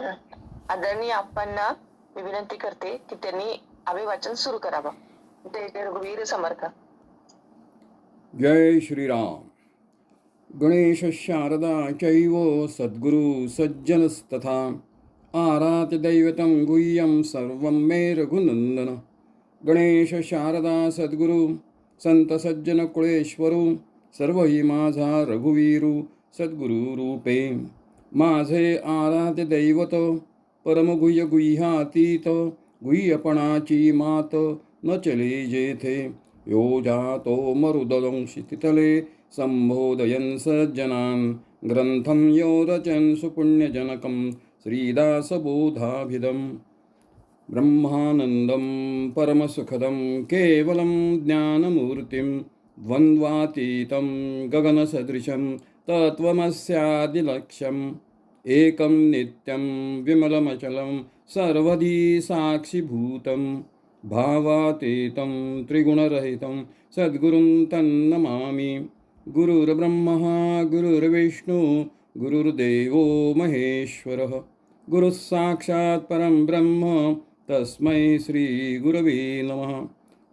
आदरणीय आप्पांना मी विनंती करते की त्यांनी अभिवाचन सुरू करावं. जय जय रघुवीर समर्थ. जय श्रीराम. गणेश शारदा चैव सद्गुरु सज्जनस्तथा आराध्य दैवतं गुह्यं सर्वं मे रघुनंदन. गणेश शारदा सद्गुरु संत सज्जन कुळेश्वरू सर्व ही माझा रघुवीरू सद्गुरु रूपे. माझे आराध्य दैवत परमगुह्य गुह्यातीत गुह्यपणाची मात न चले जेथे. यो जातो मरुदंशितितले संबोधयन् सज्जनान् ग्रंथं यो रचन् सुपुण्यजनकं श्रीदासबोधाभिधम्. ब्रह्मानन्दं परमसुखदं केवलं ज्ञानमूर्तिं द्वन्द्वातीतं गगनसदृशं तत्त्वमस्यादिलक्ष्यम्. एकं नित्यं विमलमचलं सर्वधी साक्षिभूतं भावातीतं त्रिगुणरहितं सद्गुरुं तन्नमामि. गुरुर्ब्रह्मा गुरुर्विष्णु गुरुर्देवो महेश्वरः गुरुः साक्षात् परं ब्रह्म तस्मै श्रीगुरवे नमः.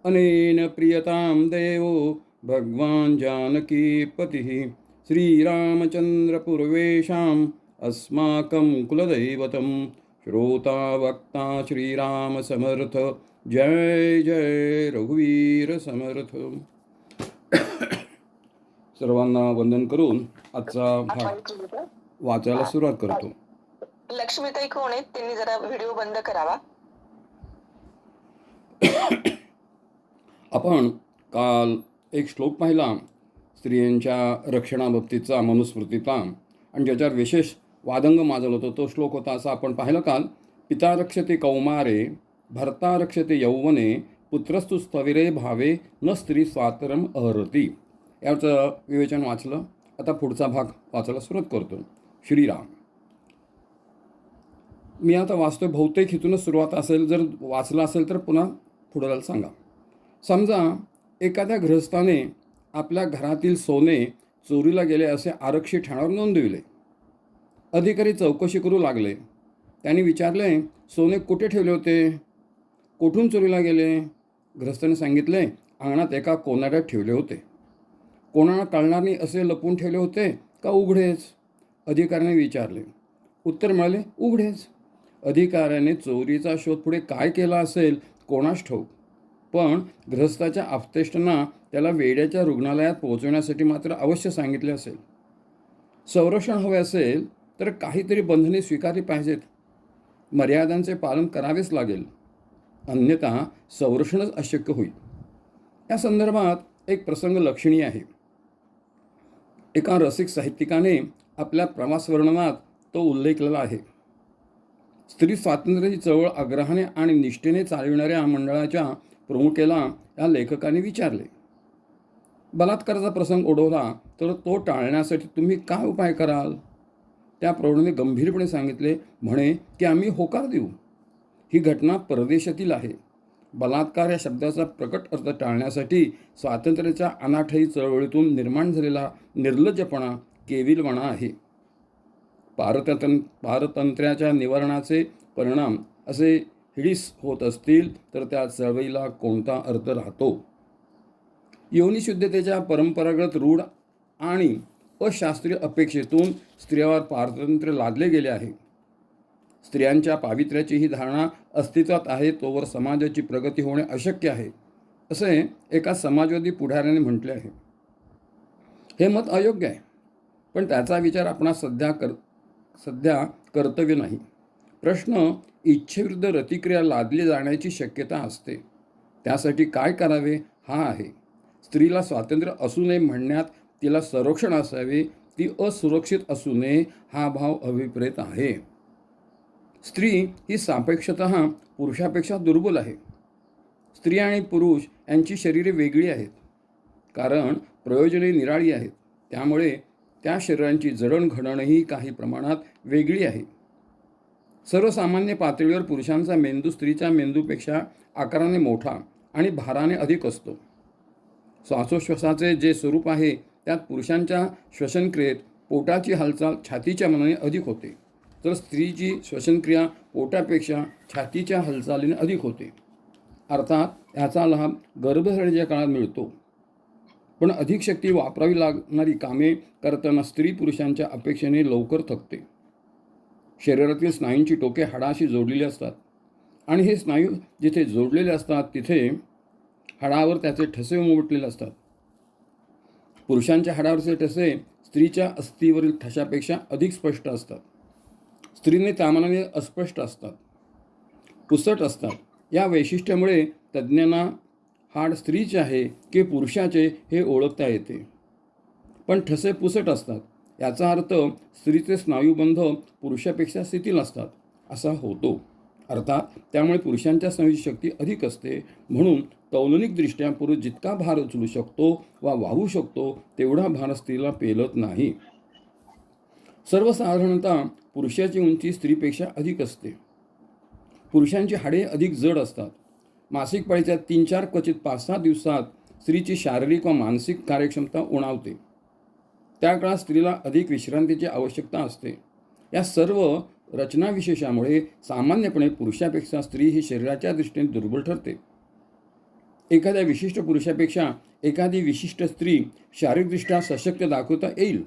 अनेन प्रियतां देवो भगवान् जानकीपतिः श्रीरामचन्द्रपूर्वेषाम् अस्माकं कुलदैवतं. श्रोता वक्ता श्रीराम समर्थ. जय जय रघुवीर समर्थ. सर्वांना वंदन करून आजचा भाग वाचायला सुरुवात करतो. लक्ष्मीताई कोण आहेत त्यांनी जरा व्हिडिओ बंद करावा. आपण काल एक श्लोक पाहिला स्त्रियांच्या रक्षणाबाबतीचा मनुस्मृतीचा, आणि ज्याच्यावर विशेष वादंग माजल होतो तो श्लोक होता असा आपण पाहिलं काल. पिता रक्षते कौमारे भर्ता रक्षते यौवने पुत्रस्तु स्थविरे भावे न स्त्री स्वातरम अहरती. याचं विवेचन वाचलं. आता पुढचा भाग वाचायला सुरुवात करतो. श्रीराम. मी आता वाचतोय, बहुतेक इथूनच सुरुवात असेल. जर वाचलं असेल तर पुन्हा पुढे सांगा. समजा एखाद्या गृहस्थाने आपल्या घरातील सोने चोरीला गेले असे आरक्षी ठाण्यावर नोंदविले. अधिकारी चौकशी करू लागले. त्यांनी विचारले, सोने कुठे ठेवले होते, कुठून चोरीला गेले. गृहस्थाने सांगितले, अंगणात एका कोनाड्यात ठेवले होते. कोणाला कळणार नाही असे लपून ठेवले होते का उघडेच. अधिकाऱ्याने विचारले. उत्तर मिळाले, उघडेच. अधिकाऱ्याने चोरीचा शोध पुढे काय केला असेल कोणास ठाऊक, पण गृहस्थाच्या आपतेष्टांना त्याला वेड्याच्या रुग्णालयात पोहोचवण्यासाठी मात्र अवश्य सांगितले असेल. संरक्षण हवे असेल तर काहीतरी बंधने स्वीकारली पाहिजेत. मर्यादांचे पालन करावेच लागेल, अन्यथा संरक्षणच अशक्य होईल. या संदर्भात एक प्रसंग लक्षणीय आहे. एका रसिक साहित्यिकाने आपल्या प्रवास वर्णनात तो उल्लेखलेला आहे. स्त्री स्वातंत्र्याची चळवळ आग्रहाने आणि निष्ठेने चालविणाऱ्या मंडळाच्या प्रमुखेला या लेखकाने विचारले, बलात्काराचा प्रसंग ओढवला तर तो टाळण्यासाठी तुम्ही काय उपाय कराल. त्या प्रौढाने गंभीरपणे सांगितले, म्हणे की आम्ही होकार देऊ. ही घटना परदेशातील आहे. बलात्कार या शब्दाचा प्रकट अर्थ टाळण्यासाठी स्वातंत्र्याच्या अनाठायी चळवळीतून निर्माण झालेला निर्लज्जपणा केविलवाणा आहे. पारतंत्र्याच्या निवारणाचे परिणाम असे हिडीस होत असतील तर त्या चळवळीला कोणता अर्थ राहतो. योनिशुद्धतेच्या परंपरागत रूढ आणि अशास्त्रीय अपेक्षेतून स्त्रियावर पारतंत्र्य लादले गेले आहे. स्त्रियांच्या पावित्र्याची ही धारणा अस्तित्वात आहे तोवर समाजाची प्रगती होणे अशक्य आहे, असे एका समाजवादी पुढाऱ्याने म्हटले आहे. हे मत अयोग्य आहे, पण त्याचा विचार आपणास सध्या कर्तव्य नाही. प्रश्न इच्छेविरुद्ध रतिक्रिया लादली जाण्याची शक्यता असते. त्यासाठी काय करावे हा आहे. स्त्रीला स्वातंत्र्य असू नये म्हणण्यात तिला संरक्षण असावे, ती असुरक्षित असू नये हा भाव अभिप्रेत आहे. स्त्री ही सापेक्षतः पुरुषापेक्षा दुर्बल आहे. स्त्री आणि पुरुष यांची शरीरे वेगळी आहेत, कारण प्रयोजने निराळी आहेत. त्यामुळे त्या शरीरांची जडणघडणही काही प्रमाणात वेगळी आहे. सर्वसामान्य पातळीवर पुरुषांचा मेंदू स्त्रीच्या मेंदूपेक्षा आकाराने मोठा आणि भाराने अधिक असतो. श्वासोश्वासाचे जे स्वरूप आहे त्यात पुरुषांच्या श्वसनक्रियेत पोटाची हालचाल छातीच्या मनाने अधिक होते. तर स्त्रीची श्वसनक्रिया पोटापेक्षा छातीच्या हालचालीने अधिक होते. अर्थात याचा लाभ गर्भधारणेच्या काळात मिळतो. पण अधिक शक्ती वापरावी लागणारी कामे करताना स्त्री पुरुषांच्या अपेक्षेने लवकर थकते. शरीरातील स्नायूंची टोके हाडाशी जोडलेली असतात आणि हे स्नायू जिथे जोडलेले असतात तिथे हाडावर त्याचे ठसे उमटलेले असतात. पुरुषांच्या हाडावरचे ठसे स्त्रीच्या अस्थिवरील ठशापेक्षा अधिक स्पष्ट असतात. स्त्रीने त्यामानाने अस्पष्ट असतात, पुसट असतात. या वैशिष्ट्यामुळे तज्ज्ञांना हाड स्त्रीचे आहे की पुरुषाचे हे ओळखता येते. पण ठसे पुसट असतात याचा अर्थ स्त्रीचे स्नायूबंध पुरुषापेक्षा शिथिल असतात असा होतो. अर्थात त्यामुळे पुरुषांच्या स्नायूची शक्ती अधिक असते. म्हणून तौलनिकदृष्ट्या पुरुष जितका भार उचलू शकतो वा वाहू शकतो तेवढा भार स्त्रीला पेलत नाही. सर्वसाधारणतः पुरुषाची उंची स्त्रीपेक्षा अधिक असते. पुरुषांची हाडे अधिक जड असतात. मासिक पाळीच्या 3-4 क्वचित 5-6 दिवसात स्त्रीची शारीरिक व मानसिक कार्यक्षमता उणावते. त्या काळात स्त्रीला अधिक विश्रांतीची आवश्यकता असते. या सर्व रचनाविशेषामुळे सामान्यपणे पुरुषापेक्षा स्त्री ही शरीराच्या दृष्टीने दुर्बल ठरते. एखाद्या विशिष्ट पुरुषापेक्षा एखादी विशिष्ट स्त्री शारीरिकदृष्ट्या सशक्त दाखवता येईल,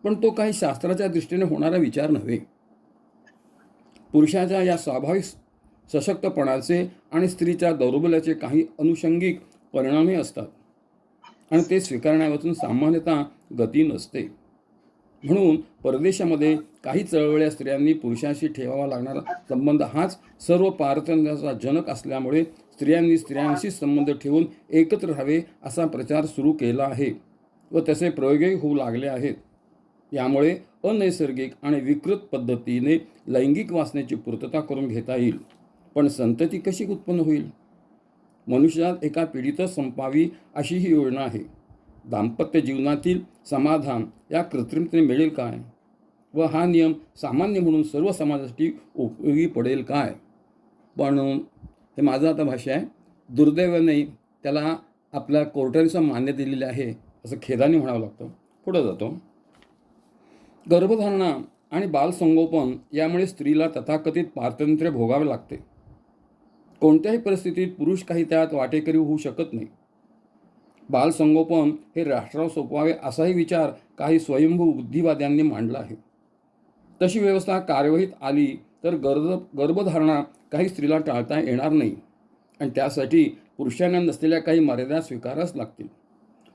पण तो काही शास्त्राच्या दृष्टीने होणारा विचार नव्हे. पुरुषाच्या या स्वाभाविक सशक्तपणाचे आणि स्त्रीच्या दौर्बल्याचे काही अनुषंगिक परिणामही असतात आणि ते स्वीकारण्यापासून सामान्यतः गती नसते. म्हणून परदेशामध्ये काही चळवळ्या स्त्रियांनी पुरुषांशी ठेवावा लागणारा संबंध हाच सर्व पारतंत्र्याचा जनक असल्यामुळे स्त्रियांनी स्त्रियांशी संबंध ठेवून एकत्र राहावे असा प्रचार सुरू केला आहे व तसे प्रयोगही होऊ लागले आहेत. यामुळे अनैसर्गिक आणि विकृत पद्धतीने लैंगिक वासनेची पूर्तता करून घेता येईल. पण संतती कशी उत्पन्न होईल? मनुष्यात एका पिढीतच संपावी अशी ही योजना आहे. दाम्पत्य जीवनातील समाधान या कृत्रिमतेने मिळेल काय? व हा नियम सामान्य म्हणून सर्व समाजासाठी उपयोगी पडेल काय? पण हे माझं आता भाष्य आहे. दुर्दैवाने त्याला आपल्या कोर्टाने मान्यता दिलेली आहे असं खेदाने म्हणावं लागतं. पुढं जातो. गर्भधारणा आणि बालसंगोपन यामुळे स्त्रीला तथाकथित पारतंत्र्य भोगावे लागते. कोणत्याही परिस्थितीत पुरुष काही त्यात वाटेकरी होऊ शकत नाही. बालसंगोपन हे राष्ट्रावर सोपवावे असाही विचार काही स्वयंभू बुद्धिवाद्यांनी मांडला आहे. तशी व्यवस्था कार्यवाहीत आली तर गर्भधारणा काही स्त्रीला टाळता येणार नाही आणि त्यासाठी पुरुषांना नसलेल्या काही मर्यादा स्वीकाराव्याच लागतील.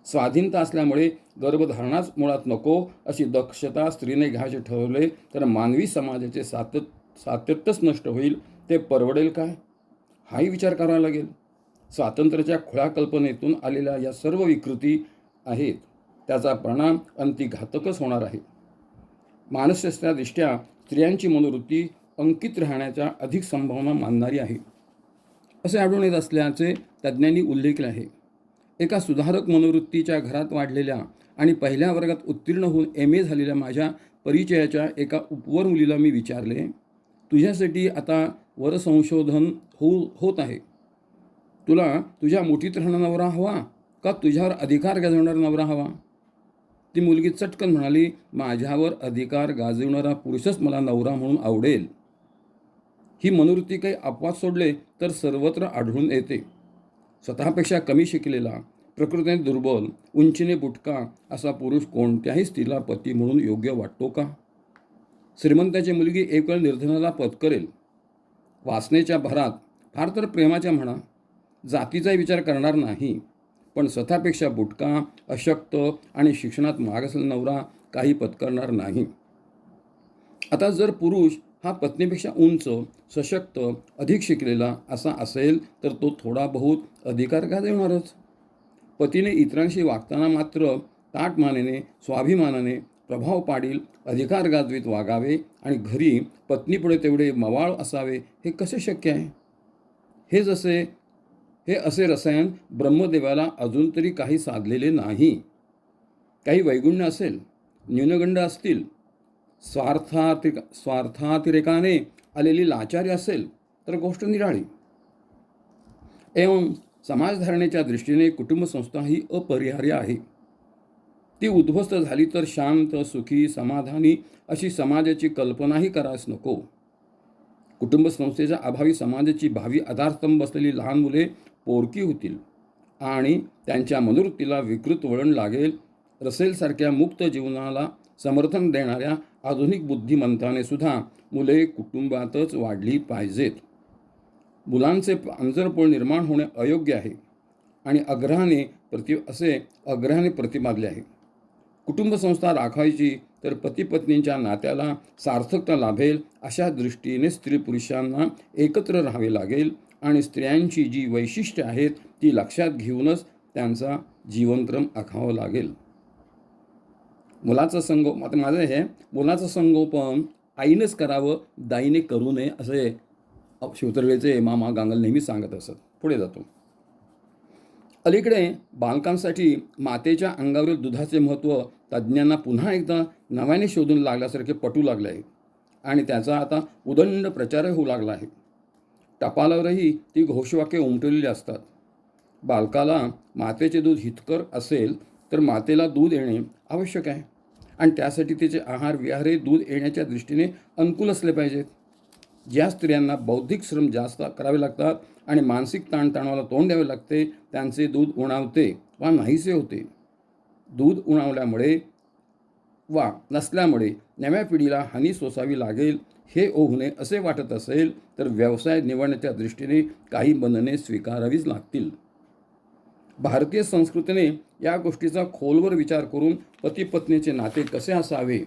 स्वाधीनता असल्यामुळे गर्भधारणाच मुळात नको अशी दक्षता स्त्रीने घ्यायचे ठरवले तर मानवी समाजाचे सातत्यच नष्ट होईल. ते परवडेल काय? हाही विचार करावा लागेल. स्वातंत्र्याच्या खुळ्या कल्पनेतून आलेल्या या सर्व विकृती आहेत त्याचा परिणाम अंती घातकच होणार आहे. मानसशास्त्रदृष्ट्या स्त्रियांची मनोवृत्ती अंकित राहण्याच्या अधिक संभावना मानणारी आहे असे आढळून येत असल्याचे तज्ज्ञांनी उल्लेख केले आहे. एका सुधारक मनोवृत्तीच्या घरात वाढलेल्या आणि पहिल्या वर्गात उत्तीर्ण होऊन MA झालेल्या माझ्या परिचयाच्या एका उपवर मुलीला मी विचारले, तुझ्यासाठी आता वरसंशोधन होत आहे. तुला तुझ्या मुठीत राहणारा नवरा हवा का तुझ्यावर अधिकार गाजवणारा नवरा हवा? ती मुलगी चटकन म्हणाली, माझ्यावर अधिकार गाजवणारा पुरुषच मला नवरा म्हणून आवडेल. ही मनोवृत्ती काही अपवाद सोडले तर सर्वत्र आढळून येते. स्वतःपेक्षा कमी शिकलेला, प्रकृतीने दुर्बल, उंचीने बुटका असा पुरुष कोणत्याही स्त्रीला पती म्हणून योग्य वाटतो का? श्रीमंताची मुलगी एक वेळ निर्धनाला पत्करेल. वासनेच्या भरात, फार तर प्रेमाच्या म्हणा, जातीचा विचार करणार नाही. पण स्वतःपेक्षा बुटका, अशक्त आणि शिक्षणात मागासलेला नवरा काही पत्करणार नाही. आता जर पुरुष हा पत्नीपेक्षा उंच, सशक्त, अधिक शिकलेला असा असेल तर तो थोडा बहुत अधिकार गाजवणारच. पतीने इतरांशी वागताना मात्र ताठमानेने, स्वाभिमानाने प्रभाव पाडील, अधिकार गाजवीत वागावे आणि घरी पत्नीपुढे तेवढे मवाळ असावे हे कसे शक्य आहे? हे असे रसायन ब्रह्मदेवाला अजून तरी काही साधलेले नाही. काही वैगुण्य असेल, न्यूनगंड असतील, स्वार्थातिरेकाने आलेली लाचारी असेल तर गोष्ट निराळी. एवं समाजधारणेच्या दृष्टीने कुटुंब संस्था ही अपरिहार्य आहे. ती उद्ध्वस्त झाली तर शांत, सुखी, समाधानी अशी समाजाची कल्पनाही करायच नको. कुटुंब संस्थेच्या अभावी समाजाची भावी आधारस्तंभ असलेली लहान मुले पोरकी होतील आणि त्यांच्या मनोवृत्तीला विकृत वळण लागेल. रसेलसारख्या मुक्त जीवनाला समर्थन देणाऱ्या आधुनिक बुद्धिमंताने सुद्धा मुले कुटुंबातच वाढली पाहिजेत. मुलांचे आंतरपोळ निर्माण होणे अयोग्य आहे आणि अग्रहाने प्रतिपादले आहे. कुटुंब संस्था राखायची तर पती पत्नींच्या नात्याला सार्थकता लाभेल अशा दृष्टीने स्त्री पुरुषांना एकत्र राहावे लागेल आणि स्त्रियांची जी वैशिष्ट्ये आहेत ती लक्षात घेऊनच त्यांचा जीवनक्रम आखावा लागेल. मुलाचं संगोपन आईनेच करावं, दाईने करू नये असे शिवतरवेचे मामा गांगल नेहमी सांगत असत. पुढे जातो. अलीकडे बालकांसाठी मातेच्या अंगावरील दुधाचे महत्त्व तज्ज्ञांना पुन्हा एकदा नव्याने शोधून लागल्यासारखे पटू लागले आहे आणि त्याचा आता उदंड प्रचारही होऊ लागला आहे. टपालावरही ती घोषवाक्ये उमटवलेली असतात. बालकाला मातेचे दूध हितकर असेल तर मातेला दूध येणे आवश्यक आहे आणि त्यासाठी तिचे आहार विहार दूध येण्याच्या दृष्टीने अनुकूल असले पाहिजेत. ज्या स्त्रियांना बौद्धिक श्रम जास्त करावे लागतात आणि मानसिक ताणतणावाला तोंड द्यावे लागते त्यांचे दूध उणावते वा नाहीसे होते. दूध उणावल्यामुळे वा नसल्यामुळे नव्या पिढीला हानी सोसावी लागेल हे होऊ नये असे वाटत असेल तर व्यवसाय निवडण्याच्या दृष्टीने काही बंधने स्वीकारावीच लागतील. भारतीय संस्कृतीने या गोष्टीचा खोलवर विचार करून पती पत्नीचे नाते कसे असावे,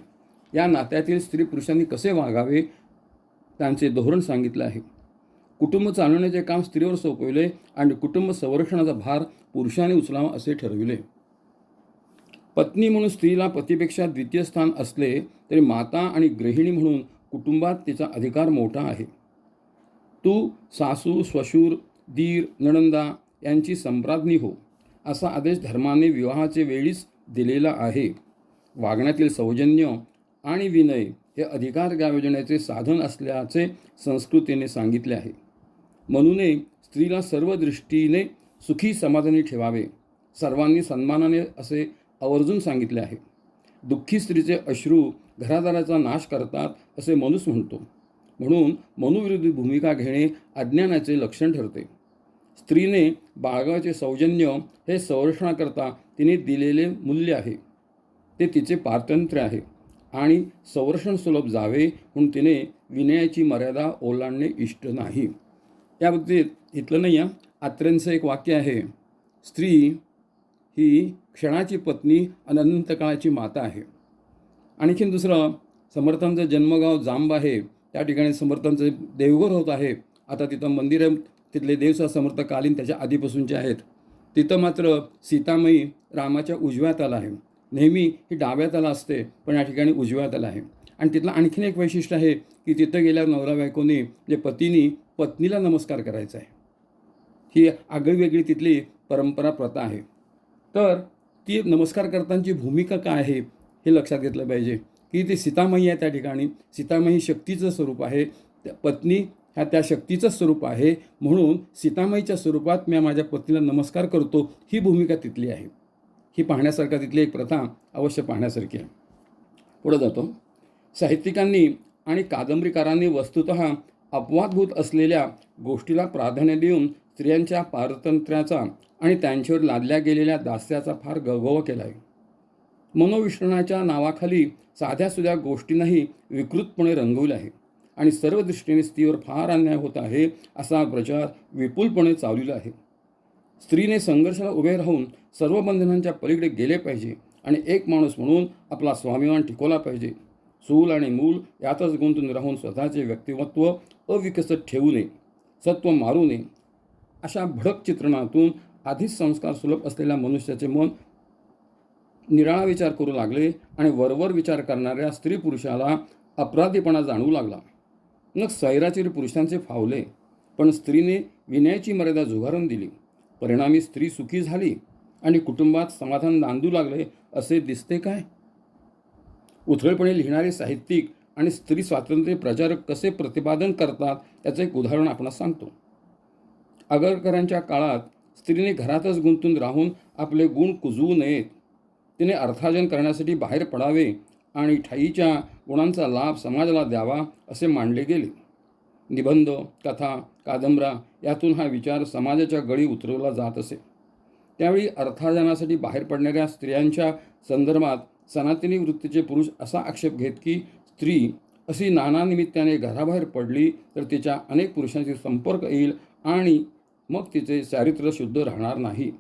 या नात्यातील स्त्री पुरुषांनी कसे वागावे त्यांचे धोरण सांगितले आहे. कुटुंब चालवण्याचे काम स्त्रीवर सोपविले आणि कुटुंब संरक्षणाचा भार पुरुषाने उचलावा असे ठरविले. पत्नी म्हणून स्त्रीला पतीपेक्षा द्वितीय स्थान असले तरी माता आणि गृहिणी म्हणून कुटुंबात तिचा अधिकार मोठा आहे. तू सासू, श्वशूर, दीर, नणंदा यांची संप्राज्ञी हो असा आदेश धर्माने विवाहाचे वेळीच दिलेला आहे. वागण्यातील सौजन्य आणि विनय हे अधिकार गाजवण्याचे साधन असल्याचे संस्कृतीने सांगितले आहे. म्हणून स्त्रीला सर्व दृष्टीने सुखी समाधानी ठेवावे, सर्वांनी सन्मानाने असे आवर्जून सांगितले आहे. दुःखी स्त्रीचे अश्रू घरादाराचा नाश करतात असे मनुस म्हणतो. म्हणून मनुविरोधी भूमिका घेणे अज्ञानाचे लक्षण ठरते. स्त्रीने बाळगाचे सौजन्य हे संरक्षणाकरता तिने दिलेले मूल्य आहे, ते तिचे पारतंत्र्य आहे आणि संरक्षण सुलभ जावे म्हणून तिने विनयाची मर्यादा ओलांडणे इष्ट नाही. या बाबतीत इथलं नाही आहे. आत्र्यांचं एक वाक्य आहे, स्त्री ही क्षणाची पत्नी आणि अनंतकाळाची माता आहे. आणखीन दुसरं, समर्थांचं जन्मगाव जांब आहे, त्या ठिकाणी समर्थांचं देवघर होत आहे. आता तिथं मंदिर आहे, तिथले देवसा समर्थकालीन त्याच्या आधीपासूनचे आहेत. तिथं मात्र सीतामाई रामाच्या उजव्या हाताला आहे. नेहमी ही डाव्या हाताला असते पण या ठिकाणी उजव्या हाताला आहे. आणि तिथलं आणखीन एक वैशिष्ट्य आहे की तिथं गेल्यावर नवरा बायकोने म्हणजे पतीनी पत्नीला नमस्कार करायचा आहे. ही आगळीवेगळी तिथली परंपरा प्रथा आहे. तर ती नमस्कार करतानाची भूमिका काय आहे हे लक्षात घेतलं पाहिजे की ती सीतामाई आहे. त्या ठिकाणी सीतामाई शक्तीचं स्वरूप आहे, पत्नी ह्या त्या शक्तीचं स्वरूप आहे. म्हणून सीतामाईच्या स्वरूपात मी माझ्या पत्नीला नमस्कार करतो ही भूमिका तिथली आहे. ही पाहण्यासारखा तिथली एक प्रथा अवश्य पाहण्यासारखी आहे. पुढे जातो. साहित्यिकांनी आणि कादंबरीकारांनी वस्तुतः अपवादभूत असलेल्या गोष्टीला प्राधान्य देऊन स्त्रियांच्या पारतंत्र्याचा आणि त्यांच्यावर लादल्या गेलेल्या दास्याचा फार गवगवा केला आहे. मनोविश्लेषणाच्या नावाखाली साध्यासुध्या गोष्टींनाही विकृतपणे रंगवले आहे आणि सर्व दृष्टीने स्त्रीवर फार अन्याय होत आहे असा प्रचार विपुलपणे चालविला आहे. स्त्रीने संघर्षाला उभे राहून सर्व बंधनांच्या पलीकडे गेले पाहिजे आणि एक माणूस म्हणून आपला स्वाभिमान टिकवला पाहिजे. चूल आणि मूल यातच गुंतून राहून स्वतःचे व्यक्तिमत्व अविकसित ठेवू नये, सत्व मारू नये. अशा भडक चित्रणातून आधीच संस्कार सुलभ असलेल्या मनुष्याचे मन निराळा विचार करू लागले आणि वरवर विचार करणाऱ्या स्त्री पुरुषाला अपराधीपणा जाणवू लागला. मग सैराचे पुरुषांचे फावले, पण स्त्रीने विनयाची मर्यादा झुगारून दिली. परिणामी स्त्री सुखी झाली आणि कुटुंबात समाधान नांदू लागले असे दिसते काय? उथळपणे लिहिणारे साहित्यिक आणि स्त्री स्वातंत्र्य प्रचारक कसे प्रतिपादन करतात त्याचं एक उदाहरण आपण सांगतो. आगरकरांच्या काळात स्त्रीने घरातच गुंतून राहून आपले गुण कुजवू नयेत तिने अर्थार्जन करण्यासाठी बाहेर पडावे आणि ठाईच्या गुणांचा लाभ समाजाला द्यावा असे मांडले गेले. निबंध, कथा, कादंबऱ्या यातून हा विचार समाजाच्या गळी उतरवला जात असे. त्यावेळी अर्थार्जनासाठी बाहेर पडणाऱ्या स्त्रियांच्या संदर्भात सनातनी वृत्तीचे पुरुष असा आक्षेप घेत की स्त्री अशी नाना निमित्ताने घराबाहेर पडली तर तिच्या अनेक पुरुषांशी संपर्क येईल आणि मग तिचे चारित्र्य शुद्ध राहणार नाही.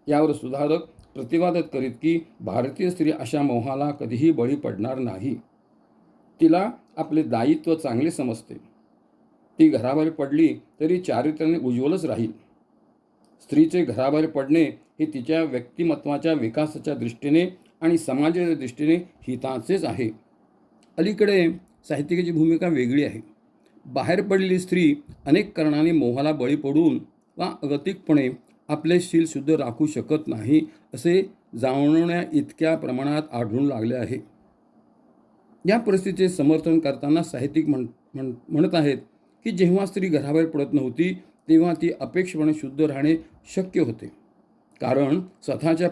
यावर सुधारक प्रतिवाद करीत की भारतीय स्त्री अशा मोहाला कधीही बळी पडणार नाही. तिला आपले दायित्व चांगले समजते. ती घराबाहेर पडली तरी चारित्र्याने उज्ज्वलच राहील. स्त्रीचे घराबाहेर पडणे हे तिच्या व्यक्तिमत्वाच्या विकासाच्या दृष्टीने आणि समाजाच्या दृष्टीने हिताचेच आहे. अलीकडे साहित्यिकाची भूमिका वेगळी आहे. बाहेर पडलेली स्त्री अनेक कारणांनी मोहाला बळी पडून वा अगतिकपणे आपले शील शुद्ध राखू शकत नाही असे जाणवण्या इतक्या प्रमाणात आढळून लागले आहे. या परिस्थितीचे समर्थन करताना साहित्यिक म्हणत आहेत की जेव्हा स्त्री घराबाहेर पडत नव्हती तेव्हा ती अपेक्षेप्रमाणे शुद्ध राहणे शक्य होते. कारण स्वतःच्या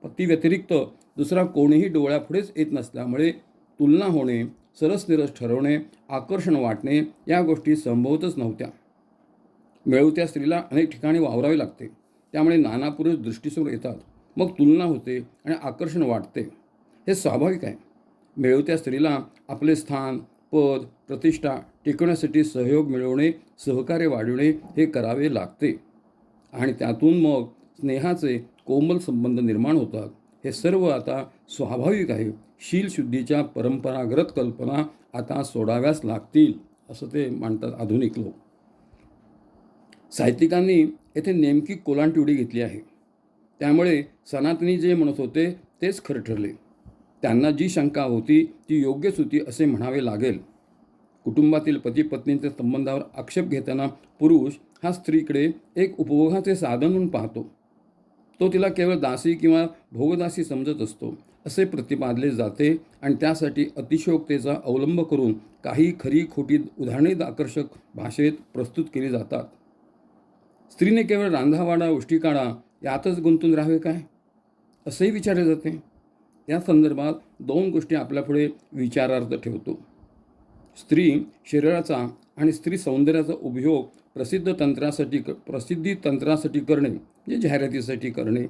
पतीव्यतिरिक्त दुसरा कोणीही डोळ्यापुढेच येत नसल्यामुळे तुलना होणे, सरसनिरस ठरवणे, आकर्षण वाटणे या गोष्टी संभवतच नव्हत्या. मिळवत्या स्त्रीला अनेक ठिकाणी वावरावे लागते. त्यामुळे नाना पुरुष दृष्टीसमोर येतात. मग तुलना होते आणि आकर्षण वाटते. हे स्वाभाविक आहे. मिळवत्या स्त्रीला आपले स्थान, पद, प्रतिष्ठा टिकवण्यासाठी सहयोग मिळवणे, सहकार्य वाढवणे हे करावे लागते आणि त्यातून मग स्नेहाचे कोमल संबंध निर्माण होतात. हे सर्व आता स्वाभाविक आहे. शीलशुद्धीच्या परंपरागत कल्पना आता सोडाव्याच लागतील असं ते मानतात आधुनिक लोक. साहित्यिकांनी येथे नेमकी कोलांटिवडी घेतली आहे. त्यामुळे सनातनी जे म्हणत होते तेच खरं ठरले. त्यांना जी शंका होती ती योग्यच होती असे म्हणावे लागेल. कुटुंबातील पती पत्नींच्या संबंधावर आक्षेप घेताना पुरुष हा स्त्रीकडे एक उपभोगाचे साधन म्हणून पाहतो. तो तिला केवळ दासी किंवा भोगदासी समजत असतो असे प्रतिपादले जाते आणि त्यासाठी अतिशयोक्तीचा अवलंब करून काही खरी खोटी उदाहरणे आकर्षक भाषेत प्रस्तुत केली जातात. स्त्रीने केवळ रांधावाडा उष्टीकाढा यातच गुंतून राहावे काय असेही विचारले जाते. या संदर्भात दोन गोष्टी आपल्यापुढे विचारार्थ ठेवतो. स्त्री शरीराचा आणि स्त्री सौंदर्याचा उपयोग प्रसिद्धी तंत्रासाठी करणे म्हणजे जाहिरातीसाठी करणे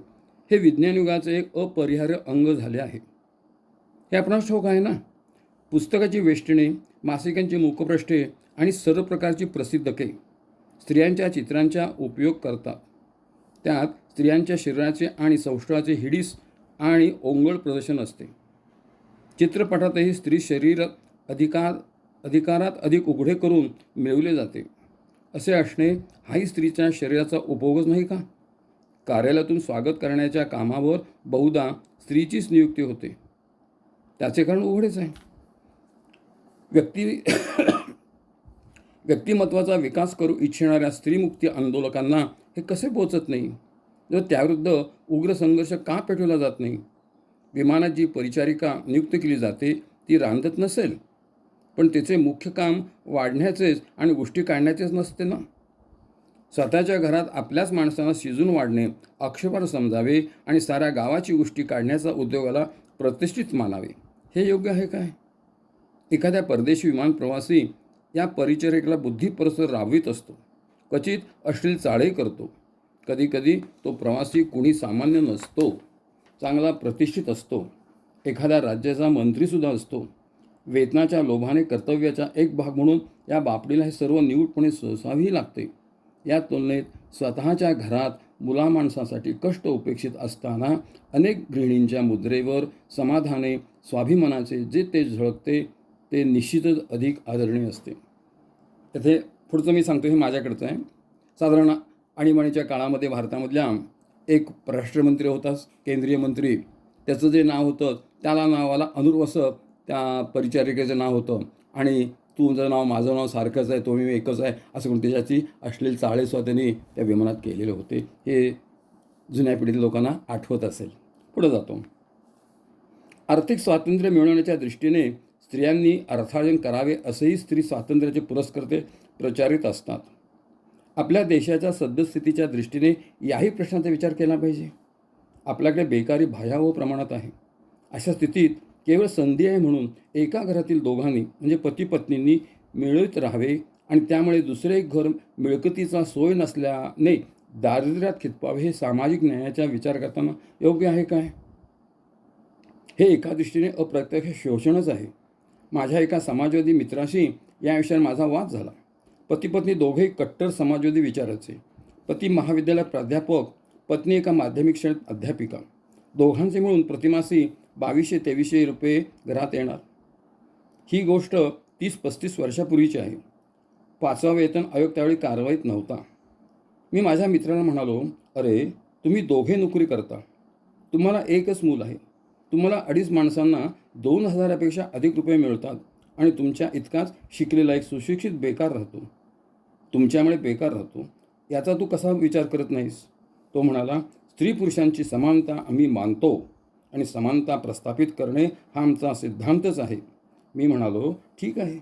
हे विज्ञानयुगाचे एक अपरिहार्य अंग झाले आहे. हे आपणास ठाऊक आहे ना. पुस्तकाची वेष्टणे, मासिकांची मुखपृष्ठे आणि सर्व प्रकारची प्रसिद्धके स्त्रियांच्या चित्रांचा उपयोग करतात. त्यात स्त्रियांच्या शरीराचे आणि सौष्ठवाचे हिडीस आणि ओंगळ प्रदर्शन असते. चित्रपटातही स्त्री शरीर अधिकारात अधिक उघडे करून मिळवले जाते. असे असणे हाही स्त्रीच्या शरीराचा उपभोगच नाही का? कार्यालयातून स्वागत करण्याच्या कामावर बहुधा स्त्रीचीच नियुक्ती होते. त्याचे कारण उघडेच आहे. व्यक्तिमत्वाचा विकास करू इच्छिणाऱ्या स्त्रीमुक्ती आंदोलकांना हे कसे पोचत नाही? जर त्याविरुद्ध उग्र संघर्ष का पेटवला जात नाही? विमानात जी परिचारिका नियुक्त केली जाते ती रांधत नसेल, पण तिचे मुख्य काम वाढण्याचेच आणि गोष्टी काढण्याचेच नसते ना. स्वतःच्या घरात आपल्याच माणसांना शिजून वाढणे आक्षेपार्ह समजावे आणि साऱ्या गावाची गोष्टी काढण्याचा उद्योगाला प्रतिष्ठित मानावे हे योग्य आहे काय? एखाद्या परदेशी विमान प्रवासी या परिचारिकेला बुद्धिपरस्पर राबवित असतो. क्वचित अश्लील चाळही करतो. कधीकधी तो प्रवासी कुणी सामान्य नसतो, चांगला प्रतिष्ठित असतो. एखाद्या राज्याचा मंत्रीसुद्धा असतो. वेतनाच्या लोभाने कर्तव्याचा एक भाग म्हणून या बापडीला हे सर्व निवडपणे सोसावेही लागते. या तुलनेत स्वतःच्या घरात मुलामाणसासाठी कष्ट उपेक्षित असताना अनेक गृहिणींच्या मुद्रेवर समाधाने स्वाभिमानाचे जे तेज झळकते ते निश्चितच अधिक आदरणीय असते. येथे पुढचं मी सांगतो हे माझ्याकडचं आहे. साधारण आणीबाणीच्या काळामध्ये भारतामधल्या एक परराष्ट्रमंत्री होता, केंद्रीय मंत्री. त्याचं जे नाव होतं त्याला नावाला अनुरूप असं त्या परिचारिकेचं नाव होतं आणि तुझं नाव माझं नाव सारखंच आहे, तो मी एकच आहे असं म्हणून त्याच्याची अश्लील चाळेसुद्धा त्यांनी त्या विमानात केलेले होते. हे जुन्या पिढीतील लोकांना आठवत असेल. पुढे जातो. आर्थिक स्वातंत्र्य मिळवण्याच्या दृष्टीने स्त्रियांनी अर्थार्जन करावे असेही स्त्री स्वातंत्र्याचे पुरस्कर्ते प्रचारित असतात. आपल्या देशाच्या सद्यस्थितीच्या दृष्टीने याही प्रश्नाचा विचार केला पाहिजे. आपल्याकडे बेकारी भयावह प्रमाणात आहे. अशा स्थितीत केवळ संधी आहे म्हणून एका घरातील दोघांनी म्हणजे पती पत्नींनी मिळत राहावे आणि त्यामुळे दुसरे एक घर मिळकतीचा सोय नसल्याने दारिद्र्यात खितपावे हे सामाजिक न्यायाचा विचार करताना योग्य आहे काय? हे एका दृष्टीने अप्रत्यक्ष शोषणच आहे. माझ्या एका समाजवादी मित्राशी या विषयावर माझा वाद झाला. पती पत्नी दोघेही कट्टर समाजवादी विचाराचे. पती महाविद्यालयात प्राध्यापक, पत्नी एका माध्यमिक शाळेत अध्यापिका. दोघांचे मिळून प्रतिमासी 2200-2300 रुपये घरात येणार. ही गोष्ट 30-35 वर्षापूर्वीची आहे. 5वा वेतन आयोग त्यावेळी कारवाईत नव्हता. मी माझ्या मित्राला म्हणालो, अरे तुम्ही दोघे नोकरी करता, तुम्हाला एकच मूल आहे, तुम्हाला 2.5 माणसांना 2,000पेक्षा अधिक रुपये मिळतात आणि तुमच्या इतकाच शिकलेला एक सुशिक्षित बेकार राहतो, तुमच्यामुळे बेकार राहतो, याचा तू कसा विचार करत नाहीस? तो म्हणाला, स्त्री पुरुषांची समानता आम्ही मानतो आणि समानता प्रस्थापित करणे हा आमचा सिद्धांतच आहे. मी म्हणालो, ठीक आहे,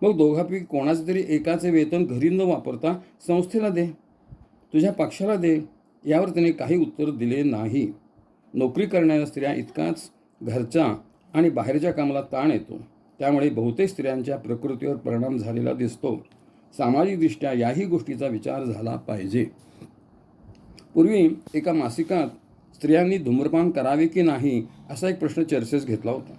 मग दोघांपैकी कोणाचे तरी एकाचे वेतन घरी न वापरता संस्थेला दे, तुझ्या पक्षाला दे. यावर त्याने काही उत्तर दिले नाही. नोकरी करणाऱ्या स्त्रिया इतकाच घरच्या आणि बाहेरच्या कामाला ताण येतो. त्यामुळे बहुतेक स्त्रियांच्या प्रकृतीवर परिणाम झालेला दिसतो. सामाजिकदृष्ट्या याही गोष्टीचा विचार झाला पाहिजे. पूर्वी एका मासिकात स्त्रियांनी धूम्रपान करावे की नाही असा एक प्रश्न चर्चेस घेतला होता.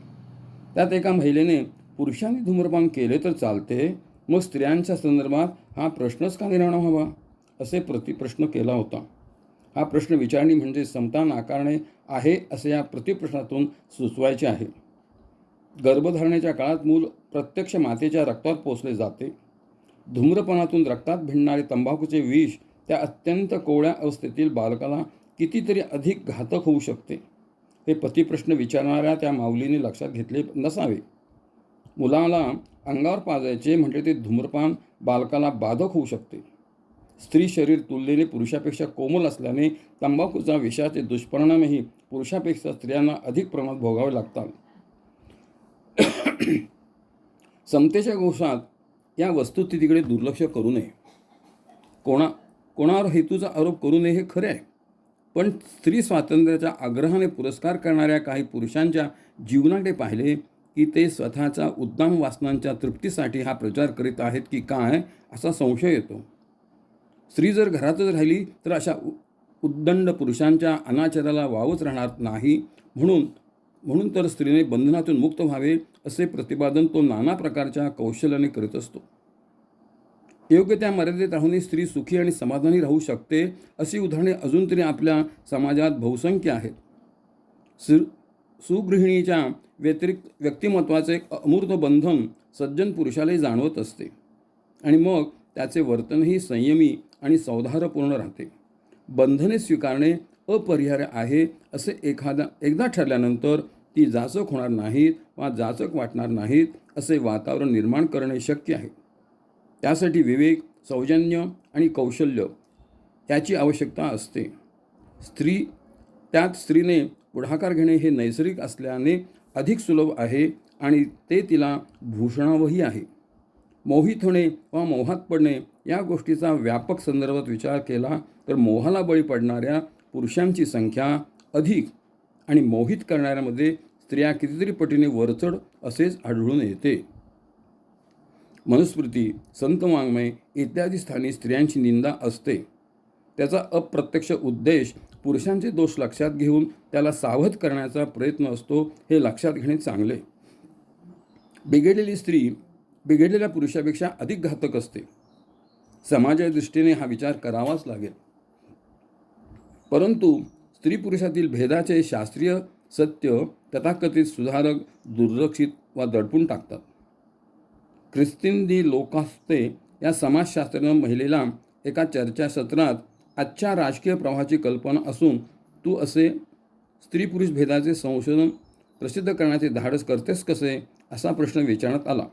त्यात एका महिलेने पुरुषांनी धूम्रपान केले तर चालते, मग स्त्रियांच्या संदर्भात हा प्रश्नच का निर्माण व्हावा असे प्रतिप्रश्न केला होता. हा प्रश्न विचारणी म्हणजे समता नाकारणे आहे असे या प्रतिप्रश्नातून सुचवायचे आहे. गर्भधारणेच्या काळात मूल प्रत्यक्ष मातेच्या रक्तात पोसले जाते. धूम्रपानातून रक्तात भिडणारे तंबाखूचे विष त्या अत्यंत कोवळ्या अवस्थेतील बालकाला कितीतरी अधिक घातक होऊ शकते. हे प्रतिप्रश्न विचारणाऱ्या त्या माऊलीने लक्षात घेतले नसावे. मुलाला अंगावर पाजायचे म्हणजे ते धूम्रपान बालकाला बाधक होऊ शकते. स्त्री शरीर तुलनेने पुरुषापेक्षा कोमल असल्याने तंबाखूचा विषाचे दुष्परिणामही पुरुषापेक्षा स्त्रियांना अधिक प्रमाणात भोगावे लागतात. समतेच्या गोष्टात या वस्तुस्थितीकडे दुर्लक्ष करू नये. कोणावर हेतूचा आरोप करू नये हे खरे आहे, पण स्त्री स्वातंत्र्याच्या आग्रहाने पुरस्कार करणाऱ्या काही पुरुषांच्या जीवनाकडे पाहिले की ते स्वतःच्या उद्दाम वासनांच्या तृप्तीसाठी हा प्रचार करीत आहेत की काय असा संशय येतो. स्त्री जर घरातच राहिली तर अशा उद्दंड पुरुषांच्या अनाचाराला वावच राहणार नाही. म्हणून तर स्त्रीने बंधनातून मुक्त व्हावे असे प्रतिपादन तो नाना प्रकारच्या कौशल्याने करीत असतो. योग्य त्या मर्यादेत राहून स्त्री सुखी आणि समाधानी राहू शकते अशी उदाहरणे अजून तरी आपल्या समाजात बहुसंख्य आहेत. सुगृहिणीच्या व्यतिरिक्त व्यक्तिमत्वाचे एक अमूर्त बंधन सज्जन पुरुषालाही जाणवत असते आणि मग त्याचे वर्तनही संयमी आणि सौहार्दपूर्ण राहते. बंधने स्वीकारणे अपरिहार्य आहे असे एकदा ठरल्यानंतर ती जाचक होणार नाहीत वा जाचक वाटणार नाहीत असे वातावरण निर्माण करणे शक्य आहे. त्यासाठी विवेक, सौजन्य आणि कौशल्य याची आवश्यकता असते. त्यात स्त्रीने पुढाकार घेणे हे नैसर्गिक असल्याने अधिक सुलभ आहे आणि ते तिला भूषणावही आहे. मोहित होणे वा मोहात पडणे या गोष्टीचा व्यापक संदर्भात विचार केला तर मोहाला बळी पडणाऱ्या पुरुषांची संख्या अधिक आणि मोहित करणाऱ्यामध्ये स्त्रिया कितीतरी पटीने वरचढ असेच आढळून येते. मनुस्मृती, संत वाङ्मय इत्यादी स्थानी स्त्रियांची निंदा असते. त्याचा अप्रत्यक्ष उद्देश पुरुषांचे दोष लक्षात घेऊन त्याला सावध करण्याचा प्रयत्न असतो हे लक्षात घेणे चांगले. बिघडलेली स्त्री बिघडलेल्या पुरुषापेक्षा अधिक घातक असते. समाजाच्या दृष्टीने हा विचार करावाच लागेल. परंतु स्त्री पुरुषातील भेदाचे शास्त्रीय सत्य तथाकथित सुधारक दुर्लक्षित वा दडपून टाकतात. ख्रिस्तीन दी लोकास्ते या समाजशास्त्रानं महिलेला एका चर्चासत्रात आजच्या राजकीय प्रवाहाची कल्पना असून तू असे स्त्री पुरुष भेदाचे संशोधन प्रसिद्ध करण्याचे धाडस करतेस कसे असा प्रश्न विचारण्यात आला.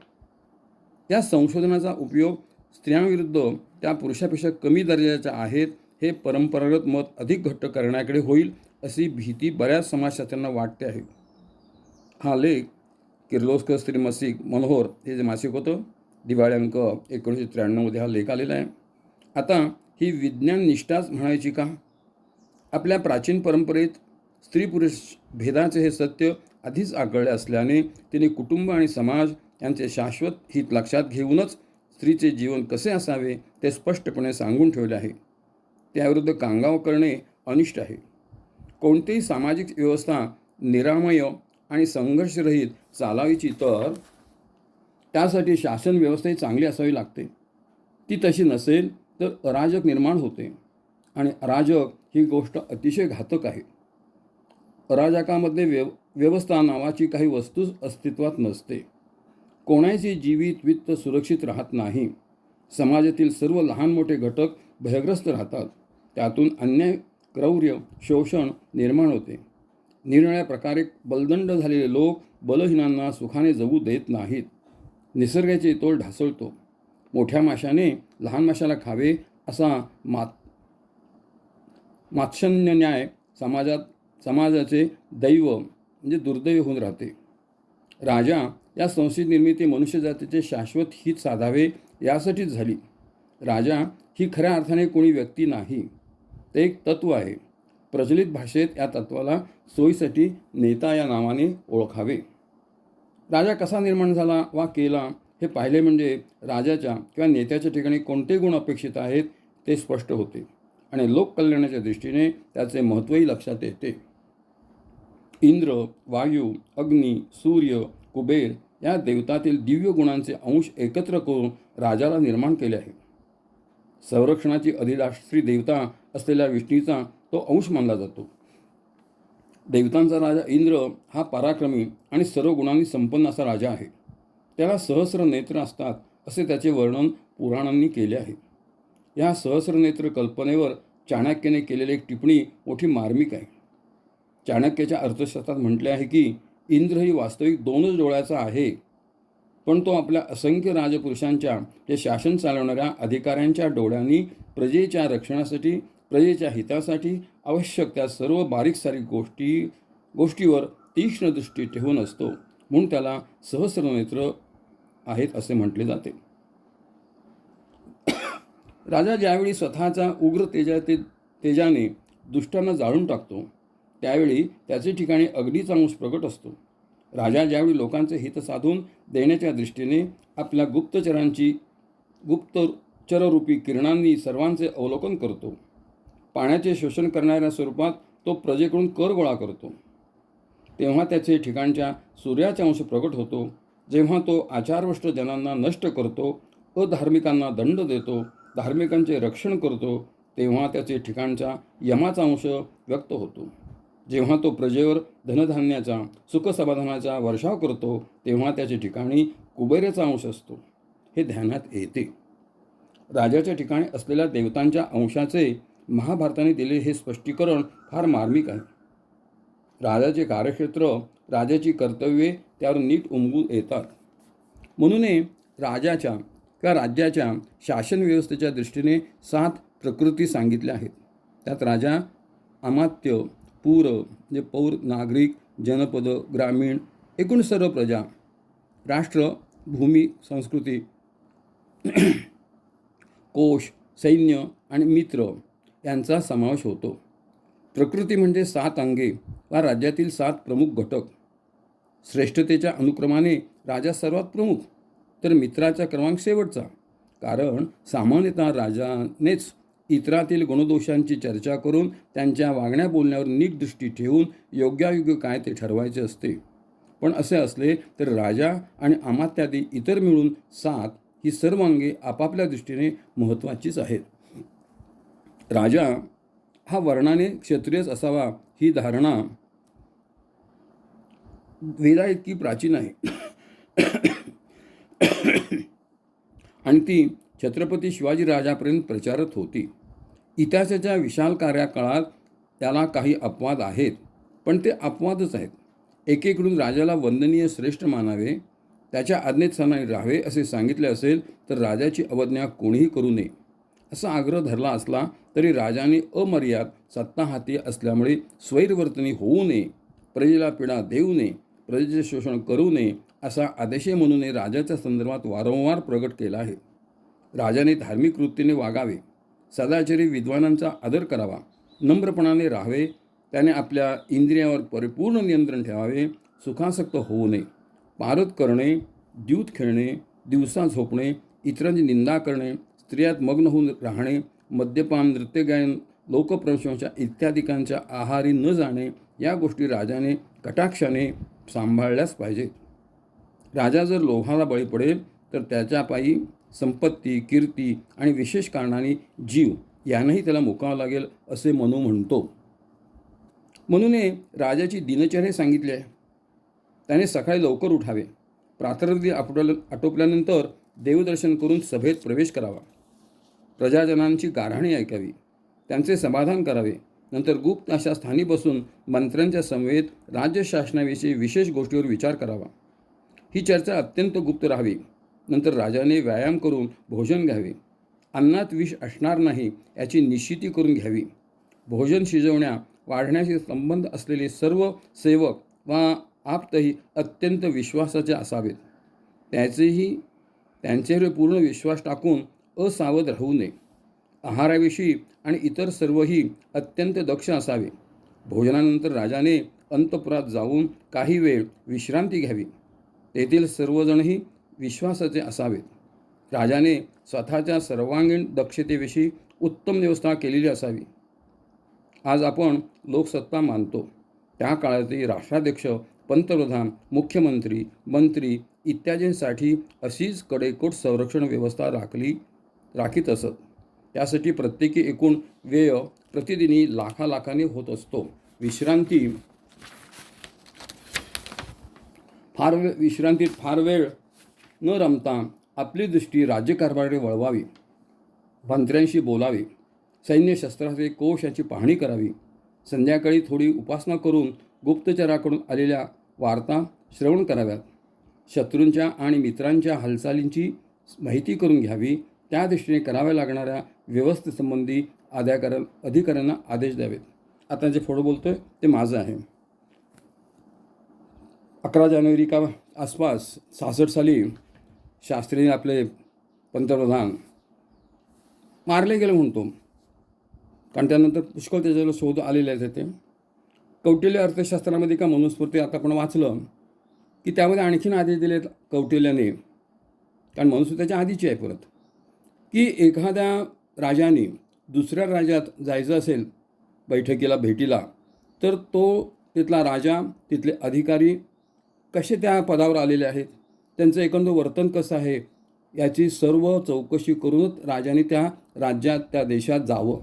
या संशोधनाचा उपयोग स्त्रियांविरुद्ध त्या पुरुषापेक्षा कमी दर्जाच्या आहेत हे परंपरागत मत अधिक घट्ट करण्याकडे होईल अशी भीती बऱ्याच समाजशास्त्रांना वाटते आहे. हा लेख किर्लोस्कर स्त्री मासिक मनोहर हे जे मासिक होतं दिवाळी अंक 1993 हा लेख आलेला आहे. आता ही विज्ञान निष्ठाच म्हणायची का? आपल्या प्राचीन परंपरेत स्त्री पुरुष भेदाचे हे सत्य आधीच आकळले असल्याने तिने कुटुंब आणि समाज यांचे शाश्वत हित लक्षात घेऊनच स्त्रीचे जीवन कसे असावे ते स्पष्टपणे सांगून ठेवले आहे. त्याविरुद्ध कांगाव करणे अनिष्ट आहे. कोणतीही सामाजिक व्यवस्था निरामय आणि संघर्षरहित चालावीची तर त्यासाठी शासन व्यवस्थाही चांगली असावी लागते. ती तशी नसेल तर अराजक निर्माण होते आणि अराजक ही गोष्ट अतिशय घातक आहे. अराजकामध्ये व्यवस्था नावाची काही वस्तूच अस्तित्वात नसते. कोणाची जीवित वित्त सुरक्षित राहत नाही. समाजातील सर्व लहान मोठे घटक भयग्रस्त राहतात. त्यातून अन्याय, क्रौर्य, शोषण निर्माण होते. निरनिराळ्या प्रकारे बलदंड झालेले लोक बलहीनांना सुखाने जगू देत नाहीत. निसर्गाचे तोल ढासळतो. मोठ्या माशाने लहान माशाला खावे असा मात्सन्य न्याय समाजाचे दैव म्हणजे दुर्दैव होऊन राहते. राजा या संस्थेची निर्मिती मनुष्यजातीचे शाश्वत हित साधावे यासाठीच झाली. राजा ही खऱ्या अर्थाने कोणी व्यक्ती नाही, ते एक तत्व आहे. प्रचलित भाषेत या तत्वाला सोयीसाठी नेता या नावाने ओळखावे. राजा कसा निर्माण झाला वा केला हे पाहिले म्हणजे राजाच्या किंवा नेत्याच्या ठिकाणी कोणते गुण अपेक्षित आहेत ते स्पष्ट होते आणि लोककल्याणाच्या दृष्टीने त्याचे महत्त्वही लक्षात येते. इंद्र, वायू, अग्नी, सूर्य, कुबेर या देवतातील दिव्य गुणांचे अंश एकत्र करून राजाला निर्माण केले आहे. संरक्षणाची अधिष्ठात्री देवता असलेल्या विष्णूचा तो अंश मानला जातो. देवतांचा राजा इंद्र हा पराक्रमी आणि सर्व गुणांनी संपन्न असा राजा आहे. त्याला सहस्र नेत्र असतात असे त्याचे वर्णन पुराणांनी केले आहे. या सहस्रनेत्र कल्पनेवर चाणक्याने केलेली एक टिप्पणी मोठी मार्मिक आहे. चाणक्याच्या अर्थशास्त्रात म्हटले आहे की इंद्र ही वास्तविक 2च डोळ्याचा आहे, पण तो आपल्या असंख्य राजपुरुषांच्या ते शासन चालवणाऱ्या अधिकाऱ्यांच्या डोळ्यांनी प्रजेच्या रक्षणासाठी, प्रजेच्या हितासाठी आवश्यक त्या सर्व बारीक सारीक गोष्टीवर तीक्ष्ण दृष्टी ठेवून असतो. म्हणून त्याला सहस्रनेत्र आहेत असे म्हटले जाते. राजा ज्यावेळी स्वतःच्या उग्र तेजाने दुष्टांना जाळून टाकतो त्यावेळी त्याचे ठिकाणी अग्नीचा अंश प्रगट असतो. राजा ज्यावेळी लोकांचे हित साधून देण्याच्या दृष्टीने आपल्या गुप्तचररूपी किरणांनी सर्वांचे अवलोकन करतो, पाण्याचे शोषण करणाऱ्या स्वरूपात तो प्रजेकडून कर गोळा करतो, तेव्हा त्याचे ठिकाणच्या सूर्याचा अंश प्रगट होतो. जेव्हा तो आचारभ्रष्ट जनांना नष्ट करतो, अधार्मिकांना दंड देतो, धार्मिकांचे रक्षण करतो, तेव्हा त्याचे ठिकाणचा यमाचा अंश व्यक्त होतो. जेव्हा तो प्रजेवर धनधान्याचा, सुखसमाधानाचा वर्षाव करतो, तेव्हा त्याचे ठिकाणी कुबेराचा अंश असतो. हे ध्यानात येते. राजाच्या ठिकाणी असलेल्या देवतांच्या अंशाचे महाभारताने दिलेले हे स्पष्टीकरण फार मार्मिक आहे. राजाचे कार्यक्षेत्र, राजाची कर्तव्ये त्यावर नीट उमगून येतात. म्हणून राजाच्या किंवा राज्याच्या शासन व्यवस्थेच्या दृष्टीने 7 प्रकृती सांगितल्या आहेत. त्यात राजा, अमात्य, पूर म्हणजे पौर, नागरिक, जनपद, ग्रामीण, एकूण सर्व प्रजा, राष्ट्र, भूमी, संस्कृती, कोश, सैन्य आणि मित्र यांचा समावेश होतो. प्रकृती म्हणजे 7 अंगे वा राज्यातील 7 प्रमुख घटक. श्रेष्ठतेच्या अनुक्रमाने राजा सर्वात प्रमुख, तर मित्राचा क्रमांक शेवटचा. कारण सामान्यतः राजानेच इतरातील गुणदोषांची चर्चा करून त्यांच्या वागण्या बोलण्यावर नीट दृष्टी ठेवून योग्यायोग्य काय ते ठरवायचे असते. पण असे असले तर राजा आणि अमात्यादी इतर मिळून 7 ही सर्व अंगे आपापल्या दृष्टीने महत्त्वाचीच आहेत. राजा हा वर्णाने क्षत्रियच असावा ही धारणा वेदा इतकी प्राचीन आहे आणि ती छत्रपती शिवाजी राजापर्यंत प्रचारत होती. इतिहासाच्या विशाल कार्यकाळात त्याला काही अपवाद आहेत, पण ते अपवादच आहेत. एकेकडून राजाला वंदनीय श्रेष्ठ मानावे, त्याच्या आज्ञेस्थानी राहावे असे सांगितले असेल तर राजाची अवज्ञा कोणीही करू नये असा आग्रह धरला असला तरी राजाने अमर्याद सत्ता हाती असल्यामुळे स्वैरवर्तनी होऊ नये, प्रजेला पीडा देऊ नये, प्रजेचे शोषण करू नये असा आदेश म्हणून राजाच्या संदर्भात वारंवार प्रगट केला आहे. राजाने धार्मिक वृत्तीने वागावे, सदाचारी विद्वानांचा आदर करावा, नम्रपणाने राहावे, त्याने आपल्या इंद्रियावर परिपूर्ण नियंत्रण ठेवावे. सुखासक्त होऊ नये. पारद करणे, द्यूत खेळणे, दिवसा झोपणे, इतरांची निंदा करणे, स्त्रियात मग्न होऊन राहणे, मद्यपान, नृत्यगायन, लोकप्रशंसा इत्यादिकांच्या आहारी न जाणे, या गोष्टी राजाने कटाक्षाने सांभाळल्याच पाहिजेत. राजा जर लोभाला बळी पडेल तर त्याच्या पायी संपत्ती, कीर्ती आणि विशेष कारणाने जीव यांनाही त्याला मुकावं लागेल, असे मनू म्हणतो. मनूने राजाची दिनचर्या सांगितली आहे. त्याने सकाळी लवकर उठावे. प्रातर्विधी आटोपल्यानंतर देवदर्शन करून सभेत प्रवेश करावा. प्रजाजनांची गाऱ्हाणे ऐकावी, त्यांचे समाधान करावे. नंतर गुप्त अशा स्थानी बसून मंत्र्यांच्या समवेत राज्यशासनाविषयी विशेष गोष्टीवर विचार करावा. ही चर्चा अत्यंत गुप्त राहावी. नंतर राजाने व्यायाम करून भोजन घ्यावे. अन्नात विष असणार नाही याची निश्चिती करून घ्यावी. भोजन शिजवण्या वाढण्याशी संबंध असलेले सर्व सेवक वा आप्तही अत्यंत विश्वासाचे असावेत. त्यांच्यावर पूर्ण विश्वास टाकून असावध राहू नये. आहाराविषयी आणि इतर सर्वही अत्यंत दक्ष असावे. भोजनानंतर राजाने अंतपुरात जाऊन काही वेळ विश्रांती घ्यावी. तेथील सर्वजणही विश्वासाचे असावेत. राजाने स्वतःच्या सर्वांगीण दक्षतेविषयी उत्तम व्यवस्था केलेली असावी. आज आपण लोकसत्ता मानतो. त्या काळातही राष्ट्राध्यक्ष, पंतप्रधान, मुख्यमंत्री, मंत्री इत्यादींसाठी अशीच कडेकोट संरक्षण व्यवस्था राखीत असत. त्यासाठी प्रत्येकी एकूण व्यय प्रतिदिनी लाखाने होत असतो. विश्रांतीत फार वेळ न रमता आपली दृष्टी राज्यकारभाराकडे वळवावी. मंत्र्यांशी बोलावे. सैन्य शस्त्राचे कोश याची पाहणी करावी. संध्याकाळी थोडी उपासना करून गुप्तचराकडून आलेल्या वार्ता श्रवण कराव्यात. शत्रूंच्या आणि मित्रांच्या हालचालींची माहिती करून घ्यावी. त्या दृष्टीने कराव्या लागणाऱ्या व्यवस्थेसंबंधी अधिकाऱ्यांना आदेश द्यावेत. आता जे फोटो बोलतोय ते माझं आहे. 11 जानेवारी का आसपास 66 साली शास्त्रीने आपले पंतप्रधान मारले गेले म्हणतो. कारण त्यानंतर पुष्कळ त्याच्यावर शोध आलेले आहेत. ते कौटिल्य अर्थशास्त्रामध्ये का मनुस्मृती आता आपण वाचलं की त्यामध्ये आणखीन आदेश दिलेत कौटिल्याने. कारण मनुस्मृतीच्या आधीची आहे परत, की एखाद्या राजाने दुसऱ्या राज्यात जायचं असेल बैठकीला, भेटीला, तर तो तिथला राजा, तिथले अधिकारी कसे त्या पदावर आलेले आहेत, त्यांचं एकंदर वर्तन कसं आहे, याची सर्व चौकशी करूनच राजाने त्या राज्यात, त्या देशात जावं.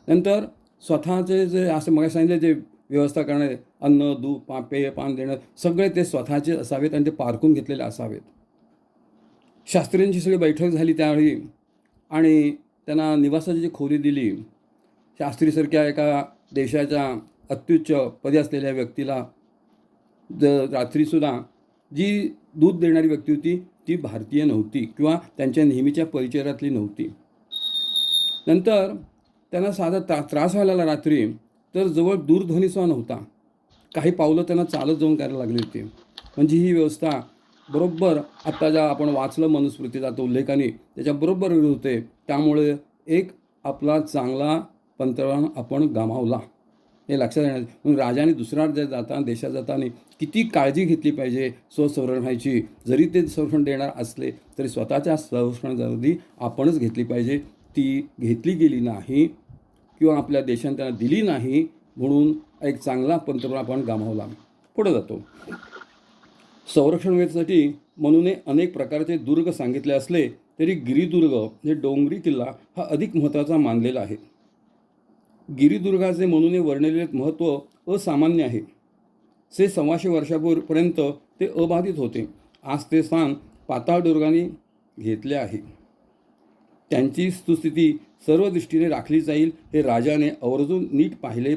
नंतर स्वतःचे जे असं मग सांगितलं जे व्यवस्था करणारे, अन्न, दूध, पेय, पान देणं, सगळे ते स्वतःचे असावेत आणि ते पारखून घेतलेले असावेत. शास्त्रींची सगळी बैठक झाली त्यावेळी आणि त्यांना निवासाची जी खोली दिली. शास्त्रीसारख्या एका देशाच्या अत्युच्च पदी असलेल्या व्यक्तीला रात्रीसुद्धा जी दूध देणारी व्यक्ती होती ती भारतीय नव्हती किंवा त्यांच्या नेहमीच्या परिचयातली नव्हती. नंतर त्यांना साधा त्रास व्हायला लागला रात्री, तर जवळ दूरध्वनीसुद्धा नव्हता. काही पावलं त्यांना चालत जाऊन करायला लागली होती. म्हणजे ही व्यवस्था बरोबर आत्ता ज्या आपण वाचलं मनुस्मृतीचा तो उल्लेखाने त्याच्याबरोबर विरोध होते. त्यामुळे एक आपला चांगला पंतप्रधान आपण गमावला, हे लक्षात येणार. म्हणून राजाने दुसऱ्या राज्यात देशात जाताना किती काळजी घेतली पाहिजे स्वसंरक्षणाची. जरी ते संरक्षण देणार असले तरी स्वतःच्या संरक्षणाची आपणच घेतली पाहिजे. ती घेतली गेली नाही किंवा आपल्या देशाने त्यांना दिली नाही, म्हणून एक चांगला पंतप्रधान आपण गमावला. पुढे जातो. संरक्षण व्यवस्थेसाठी मनूने अनेक प्रकारचे दुर्ग सांगितले असले तरी गिरिदुर्ग म्हणजे डोंगरी किल्ला हा अधिक महत्त्वाचा मानलेला आहे. गिरिदुर्गाचे मनूने वर्णलेले महत्त्व असामान्य आहे. 125 वर्षापूर्वीपर्यंत ते अबाधित होते. आज ते स्थान पाताळदुर्गाने घेतले आहे. त्यांची सुस्थिती सर्व दृष्टीने राखली जाईल हे राजाने आवर्जून नीट पाहिले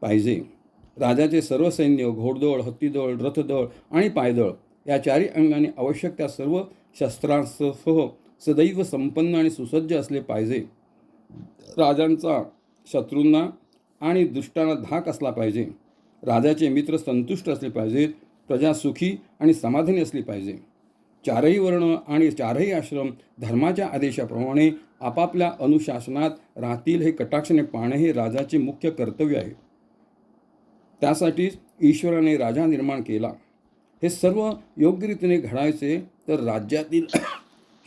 पाहिजे. राजाचे सर्व सैन्य घोडदळ, हत्तीदळ, रथदळ आणि पायदळ या चारी अंगाने आवश्यक त्या सर्व शस्त्रांसह सदैव संपन्न आणि सुसज्ज असले पाहिजे. राजांचा शत्रूंना आणि दुष्टांना धाक असला पाहिजे. राजाचे मित्र संतुष्ट असले पाहिजेत. प्रजा सुखी आणि समाधानी असली पाहिजे. चारही वर्ण आणि चारही आश्रम धर्माच्या आदेशाप्रमाणे आपापल्या अनुशासनात राहतील हे कटाक्षाने पाहणे हे राजाचे मुख्य कर्तव्य आहे. त्यासाठीच ईश्वराने राजा निर्माण केला. हे सर्व योग्य रीतीने घडायचे तर राज्यातील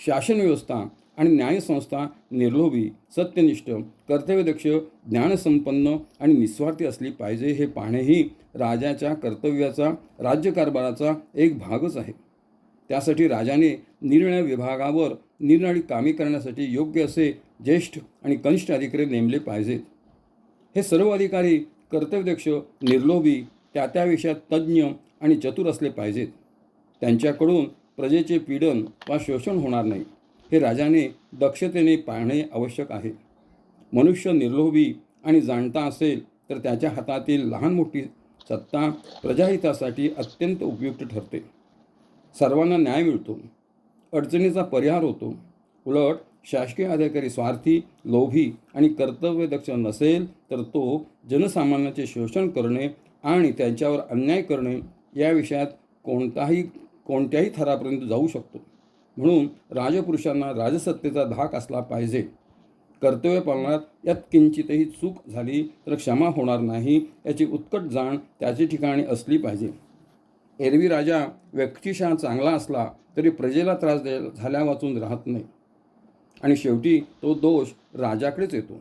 शासनव्यवस्था आणि न्यायसंस्था निर्लोभी, सत्यनिष्ठ, कर्तव्यदक्ष, ज्ञानसंपन्न आणि निस्वार्थी असली पाहिजे हे पाहणेही राजाच्या कर्तव्याचा, राज्यकारभाराचा एक भागच आहे. त्यासाठी राजाने निरनिराळ्या विभागावर निरनिराळी कामे करण्यासाठी योग्य असे ज्येष्ठ आणि कनिष्ठ अधिकारी नेमले पाहिजेत. हे सर्व अधिकारी कर्तव्यदक्ष, निर्लोभी, त्या विषयात तज्ज्ञ आणि चतुर असले पाहिजेत. त्यांच्याकडून प्रजेचे पीडन वा शोषण होणार नाही हे राजाने दक्षतेने पाहणे आवश्यक आहे. मनुष्य निर्लोभी आणि जाणता असेल तर त्याच्या हातातील लहान मोठी सत्ता प्रजाहितासाठी अत्यंत उपयुक्त ठरते. सर्वांना न्याय मिळतो, अडचणीचा परिहार होतो. उलट शासकीय अधिकारी स्वार्थी, लोभी आणि कर्तव्यदक्ष नसेल तर तो जनसामान्याचे शोषण करणे आणि त्यांच्यावर अन्याय करणे या विषयात कोणत्याही थरापर्यंत जाऊ शकतो. म्हणून राजपुरुषांना राजसत्तेचा धाक असला पाहिजे. कर्तव्य पालनात यात किंचितही चूक झाली तर क्षमा होणार नाही याची उत्कट जाण त्याच्या ठिकाणी असली पाहिजे. एरवी राजा व्यक्तिशः चांगला असला तरी प्रजेला त्रास झाल्या वाचून राहत नाही आणि शेवटी तो दोष राजाकडेच येतो.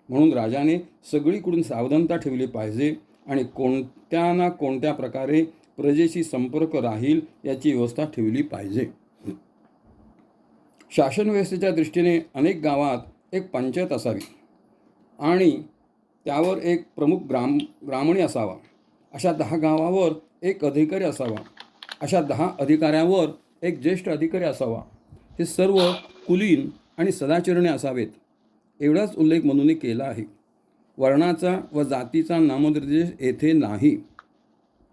म्हणून राजाने सगळीकडून सावधानता ठेवली पाहिजे आणि कोणत्या ना कोणत्या प्रकारे प्रजेशी संपर्क राहील याची व्यवस्था ठेवली पाहिजे. शासन व्यवस्थेच्या दृष्टीने अनेक गावात एक पंचायत असावी आणि त्यावर एक प्रमुख ब्राह्मणी असावा. अशा 10 गावावर एक अधिकारी असावा. अशा 10 अधिकाऱ्यावर एक ज्येष्ठ अधिकारी असावा. हे सर्व कुलीन आणि सदाचरणी असावेत. एवढाच उल्लेख म्हणून केला आहे. वर्णाचा व जातीचा नामनिर्देश येथे नाही.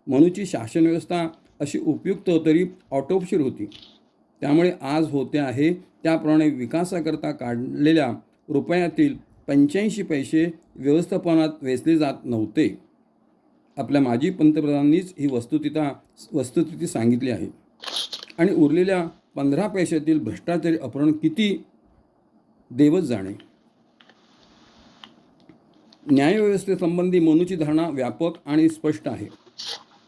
मनूची शासनव्यवस्था अशी उपयुक्त तरी ऑटोपशीर होती. त्यामुळे आज होते आहे त्याप्रमाणे विकासाकरता काढलेल्या रुपयातील 85 पैसे व्यवस्थापनात वेचले जात नव्हते. आपल्या माजी पंतप्रधानांनीच ही वस्तुस्थिती सांगितली आहे. आणि उरलेल्या 15 पैशातील भ्रष्टाचारी अपहरण किती देवच जाणे. न्यायव्यवस्थेसंबंधी मनूची धारणा व्यापक आणि स्पष्ट आहे.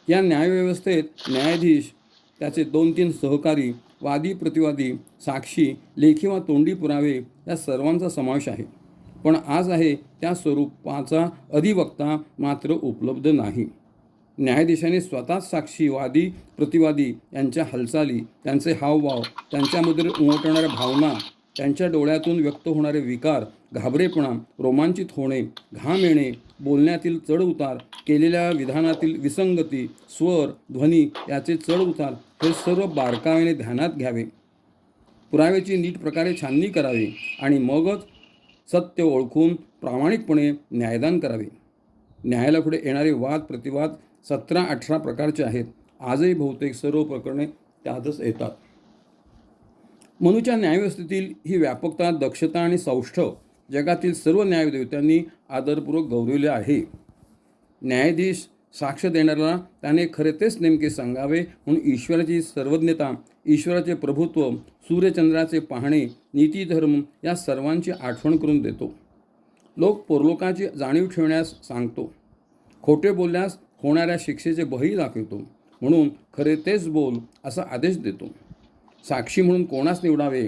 या न्यायव्यवस्थेत न्यायाधीश, त्याचे 2-3 सहकारी, वादी प्रतिवादी, साक्षी, लेखी वा तोंडी पुरावे या सर्वांचा समावेश आहे. पण आज आहे त्या स्वरूपाचा अधिवक्ता मात्र उपलब्ध नाही. न्यायाधीशाने स्वतःच साक्षी, वादी प्रतिवादी यांच्या हालचाली, त्यांचे हावभाव, त्यांच्यामध्ये उमटणाऱ्या भावना, त्यांच्या डोळ्यातून व्यक्त होणारे विकार, घाबरेपणा, रोमांचित होणे, घाम येणे, बोलण्यातील चढउतार, केलेल्या विधानातील विसंगती, स्वर, ध्वनी याचे चढउतार हे सर्व बारकाईने ध्यानात घ्यावे. पुराव्याची नीट प्रकारे छाननी करावी आणि मगच सत्य ओळखून प्रामाणिकपणे न्यायदान करावे. न्यायालयापुढे येणारे वाद प्रतिवाद 17-18 प्रकारचे आहेत. आजही बहुतेक सर्व प्रकरणे त्यातच येतात. मनूच्या न्यायव्यवस्थेतील ही व्यापकता, दक्षता आणि सौष्ठव जगातील सर्व न्यायदेवतांनी आदरपूर्वक गौरविले आहे. न्यायाधीश साक्ष देणाऱ्याला त्याने खरे तेच नेमके सांगावे म्हणून ईश्वराची सर्वज्ञता, ईश्वराचे प्रभुत्व, सूर्यचंद्राचे पाहणे, नीतिधर्म या सर्वांची आठवण करून देतो. लोक परलोकाची जाणीव ठेवण्यास सांगतो. खोटे बोलल्यास होणाऱ्या शिक्षेचे भयही दाखवतो. म्हणून खरे तेच बोल असा आदेश देतो. साक्षी म्हणून कोणास निवडावे,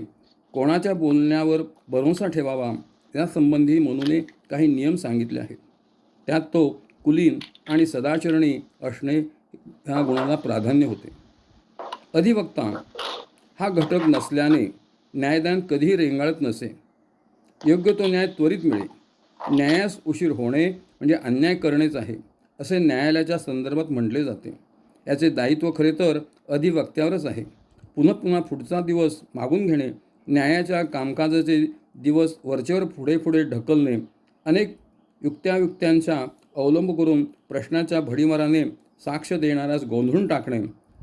कोणाच्या बोलण्यावर भरोसा ठेवावा यासंबंधी मनूने काही नियम सांगितले आहेत. त्यात तो कुलीन आणि सदाचरणी असणे ह्या गुणाला प्राधान्य होते. अधिवक्ता हा घटक नसल्याने न्यायदान कधीही रेंगाळत नसे. योग्य तो न्याय त्वरित मिळे. न्यायास उशीर होणे म्हणजे अन्याय करणेच आहे असे न्यायालयाच्या संदर्भात म्हटले जाते. याचे दायित्व खरे तर अधिवक्त्यावरच आहे. पुन्हा पुढचा दिवस मागून घेणे, न्यायाच्या कामकाजाचे दिवस वरचेवर पुढे ढकलणे, अनेक युक्त्यांचा अवलंब करून प्रश्नाच्या भडीमाराने साक्ष देणाऱ्यास गोंधळून टाकणे,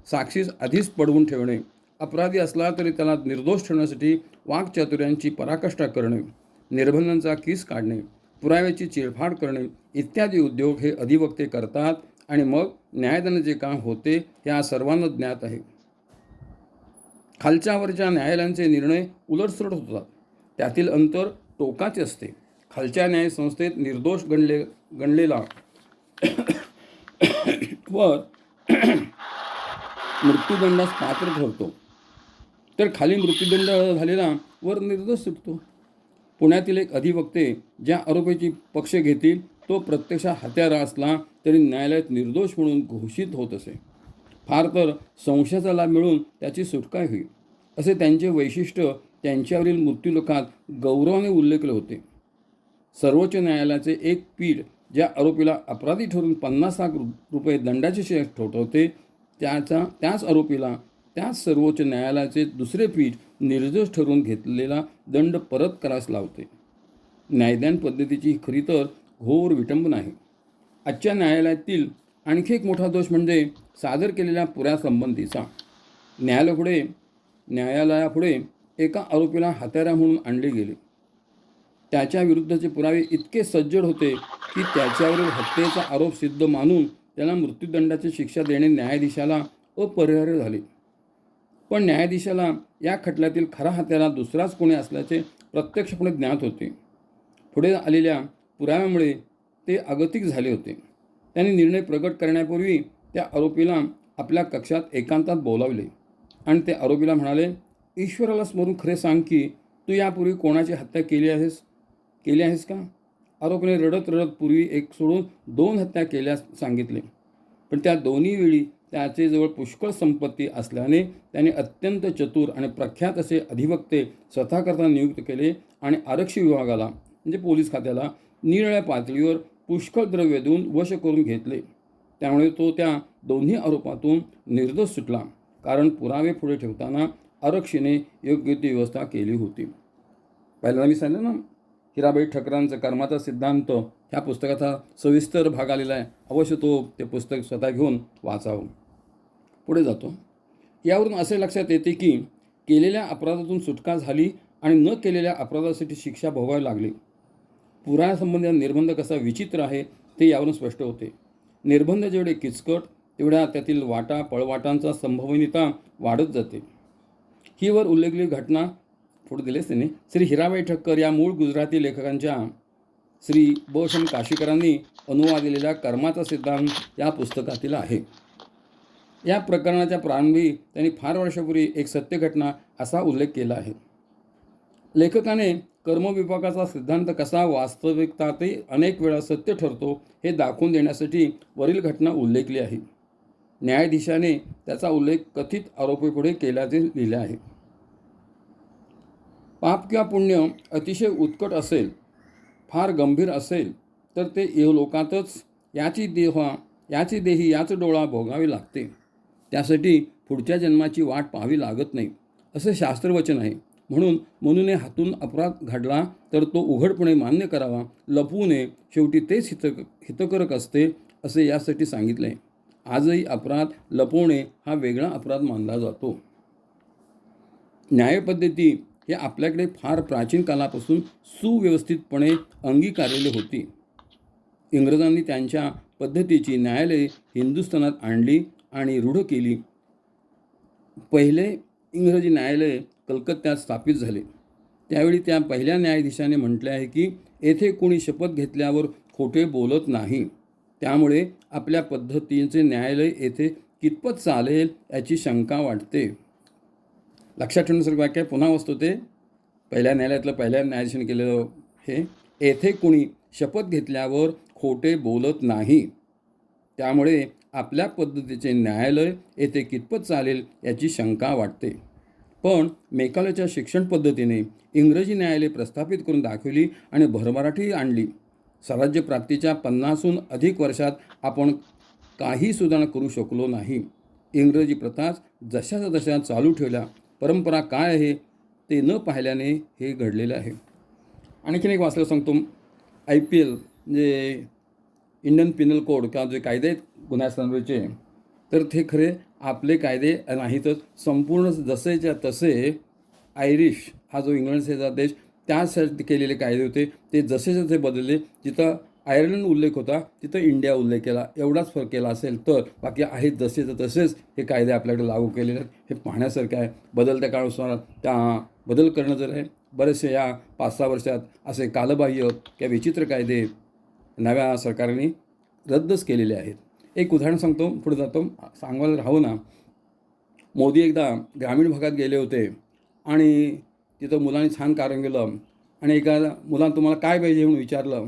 साक्षीस आधीच पडवून ठेवणे, अपराधी असला तरी त्याला निर्दोष ठेवण्यासाठी वाक्चातुर्यांची पराकाष्ठा करणे, निर्बंधांचा किस काढणे, पुराव्याची चिरफाड करणे इत्यादी उद्योग हे अधिवक्ते करतात आणि मग न्यायदानाचे काम होते हे आज सर्वांना ज्ञात आहे. खालच्यावरच्या न्यायालयांचे निर्णय उलटसुलट होतात. त्यातील अंतर टोकाचे असते. खालच्या न्यायसंस्थेत निर्दोष गणलेला वर मृत्यूदंडास पात्र ठरतो, तर खाली मृत्यूदंड झालेला वर निर्दोष सुटतो. पुण्यातील एक अधिवक्ते ज्या आरोपीची पक्ष घेतील तो प्रत्यक्षात हत्यारा असला तरी न्यायालयात निर्दोष म्हणून घोषित होत असे. फार तर संशयाचा लाभ मिळून त्याची सुटका होईल असे त्यांचे वैशिष्ट्य त्यांच्यावरील मृत्यूलेखात गौरवाने उल्लेखले होते. सर्वोच्च न्यायालयाचे एक पीठ ज्या आरोपीला अपराधी ठरवून 50 लाख रुपये दंडाची शिक्षा ठोठावते त्याच आरोपीला त्याच सर्वोच्च न्यायालयाचे दुसरे पीठ निर्दोष ठरवून घेतलेला दंड परत करायला लावते. न्यायदान पद्धतीची ही खरी तर घोर विटंबना आहे. आजच्या न्यायालयातील आणखी एक मोठा दोष म्हणजे सादर केलेल्या पुराव्यासंबंधीचा. न्यायालयापुढे एका आरोपीला हत्यारा म्हणून आणले गेले. त्याच्या विरुद्धचे पुरावे इतके सज्जड होते की त्याच्यावरील हत्येचा आरोप सिद्ध मानून त्याला मृत्यूदंडाची शिक्षा देणे न्यायाधीशाला अपरिहार्य झाले. पण न्यायाधीशाला या खटल्यातील खरा हत्यारा दुसराच कोणी असल्याचे प्रत्यक्षपणे ज्ञात होते. पुढे आलेल्या पुराव्यामुळे ते अगतिक झाले होते. त्यांनी निर्णय प्रकट करण्यापूर्वी त्या आरोपीला आपल्या कक्षात एकांतात बोलावले आणि ते आरोपीला म्हणाले, ईश्वराला स्मरून खरे सांग की तू यापूर्वी कोणाची हत्या केली आहेस का? आरोपीने रडत रडत पूर्वी एक सोडून 2 हत्या केल्यास सांगितले. पण त्या दोन्ही वेळी त्याचे जवळ पुष्कळ संपत्ती असल्याने त्याने अत्यंत चतुर आणि प्रख्यात असे अधिवक्ते स्वतःकरता नियुक्त केले आणि आरक्षी विभागाला म्हणजे पोलीस खात्याला निरनिराळ्या पातळीवर पुष्कळ द्रव्य देऊन वश करून घेतले. त्यामुळे तो त्या दोन्ही आरोपातून निर्दोष सुटला, कारण पुरावे पुढे ठेवताना आरक्षीने योग्य ती व्यवस्था केली होती. पहिल्यांदा मी सांगितलं ना, हिराबाई ठकरांचं कर्माचा सिद्धांत ह्या पुस्तकाचा सविस्तर भाग आलेला आहे. अवश्य ते पुस्तक स्वतः घेऊन वाचावं. पुढे जातो. यावरून असे लक्षात येते की केलेल्या अपराधातून सुटका झाली आणि न केलेल्या अपराधासाठी शिक्षा भोगावी लागली. पुराव्यासंबंधी निर्बंध कसा विचित्र आहे ते यावरून स्पष्ट होते. निर्बंध जेवढे किचकट तेवढ्या त्यातील पळवाटांचा संभवनीयता वाढत जाते. ही वर उल्लेखलेली घटना पुढे दिलेच त्याने श्री हिराबाई ठक्कर या मूळ गुजराती लेखकांच्या श्री ब. शं. काशीकरांनी अनुवादिलेल्या कर्माचा सिद्धांत या पुस्तकातील आहे. या प्रकरणाच्या प्रारंभी त्यांनी फार वर्षापूर्वी एक सत्य घटना असा उल्लेख केला आहे. लेखकाने कर्मविपाकाचा सिद्धांत कसा वास्तविकतातही अनेक वेळा सत्य ठरतो हे दाखवून देण्यासाठी वरील घटना उल्लेखली आहे. न्यायाधीशाने त्याचा उल्लेख कथित आरोपीपुढे केल्याचे लिहिले आहे. पाप किंवा पुण्य अतिशय उत्कट असेल, फार गंभीर असेल तर ते इहलोकातच याची देही याच डोळा भोगावी लागते. त्यासाठी पुढच्या जन्माची वाट पाहावी लागत नाही असे शास्त्रवचन आहे. म्हणून मनुने हातून अपराध घडला तर तो उघडपणे मान्य करावा, लपवू नये. शेवटी तेच हितकारक असते असे यासाठी सांगितले. आजही अपराध लपवणे हा वेगळा अपराध मानला जातो. न्यायपद्धती हे आपल्याकडे फार प्राचीन कालापासून सुव्यवस्थितपणे अंगीकारलेली होती. इंग्रजांनी त्यांच्या पद्धतीची न्यायालये हिंदुस्थानात आणली आणि रूढ केली. पहिले इंग्रजी न्यायालय कलकत्त्यात स्थापित झाले. त्यावेळी त्या पहिल्या न्यायाधीशाने म्हटले आहे की येथे कोणी शपथ घेतल्यावर खोटे बोलत नाही. त्यामुळे आपल्या पद्धतीचे न्यायालय येथे कितपत चालेल याची शंका वाटते. लक्षात ठेवण्यासारखं वाक्य पुन्हा वाचतो ते. पहिल्या न्यायालयातलं पहिल्या न्यायाधीशाने केलेलं हे, येथे कोणी शपथ घेतल्यावर खोटे बोलत नाही. त्यामुळे आपल्या पद्धतीचे न्यायालय येथे कितपत चालेल याची शंका वाटते. पण मेकालेच्या शिक्षण पद्धतीने इंग्रजी न्यायालय प्रस्थापित करून दाखवली आणि भरभराटी आणली. स्वराज्य प्राप्तीच्या 50हून अधिक वर्षात आपण काही सुधारणा करू शकलो नाही. इंग्रजी प्रथाच जशाच्या तशा चालू ठेवल्या. परंपरा काय आहे ते न पाहिल्याने हे घडलेले आहे. आणखीन एक वाचलं सांगतो. IPL म्हणजे इंडियन पिनल कोड किंवा जे कायदे आहेत गुन्ह्यासंदर्भाचे, तर ते खरे आपले कायदे नाहीतच. संपूर्ण जसेच्या तसे आयरिश हा जो इंग्लंडचा देश त्यासाठी केलेले कायदे होते ते जसेच्या तसे बदलले. जिथं आयर्लंड उल्लेख होता, तिथं इंडिया उल्लेख केला. एवढाच फरक केला असेल तर बाकी आहेत जसेच्या तसेच हे कायदे आपल्याकडे लागू केलेले आहेत. हे पाहण्यासारखं आहे. बदलत्या काळानुसार त्या बदल करणं जर आहे. बरेचसे या 5-6 वर्षात असे कालबाह्य किंवा विचित्र कायदे नव्या सरकारने रद्दच केलेले आहेत. एक उदाहरण सांगतो, पुढे जातो. सांगायला राहू ना, मोदी एकदा ग्रामीण भागात गेले होते आणि तिथं मुलांनी छान कारण केलं आणि एका मुलानं तुम्हाला काय पाहिजे म्हणून विचारलं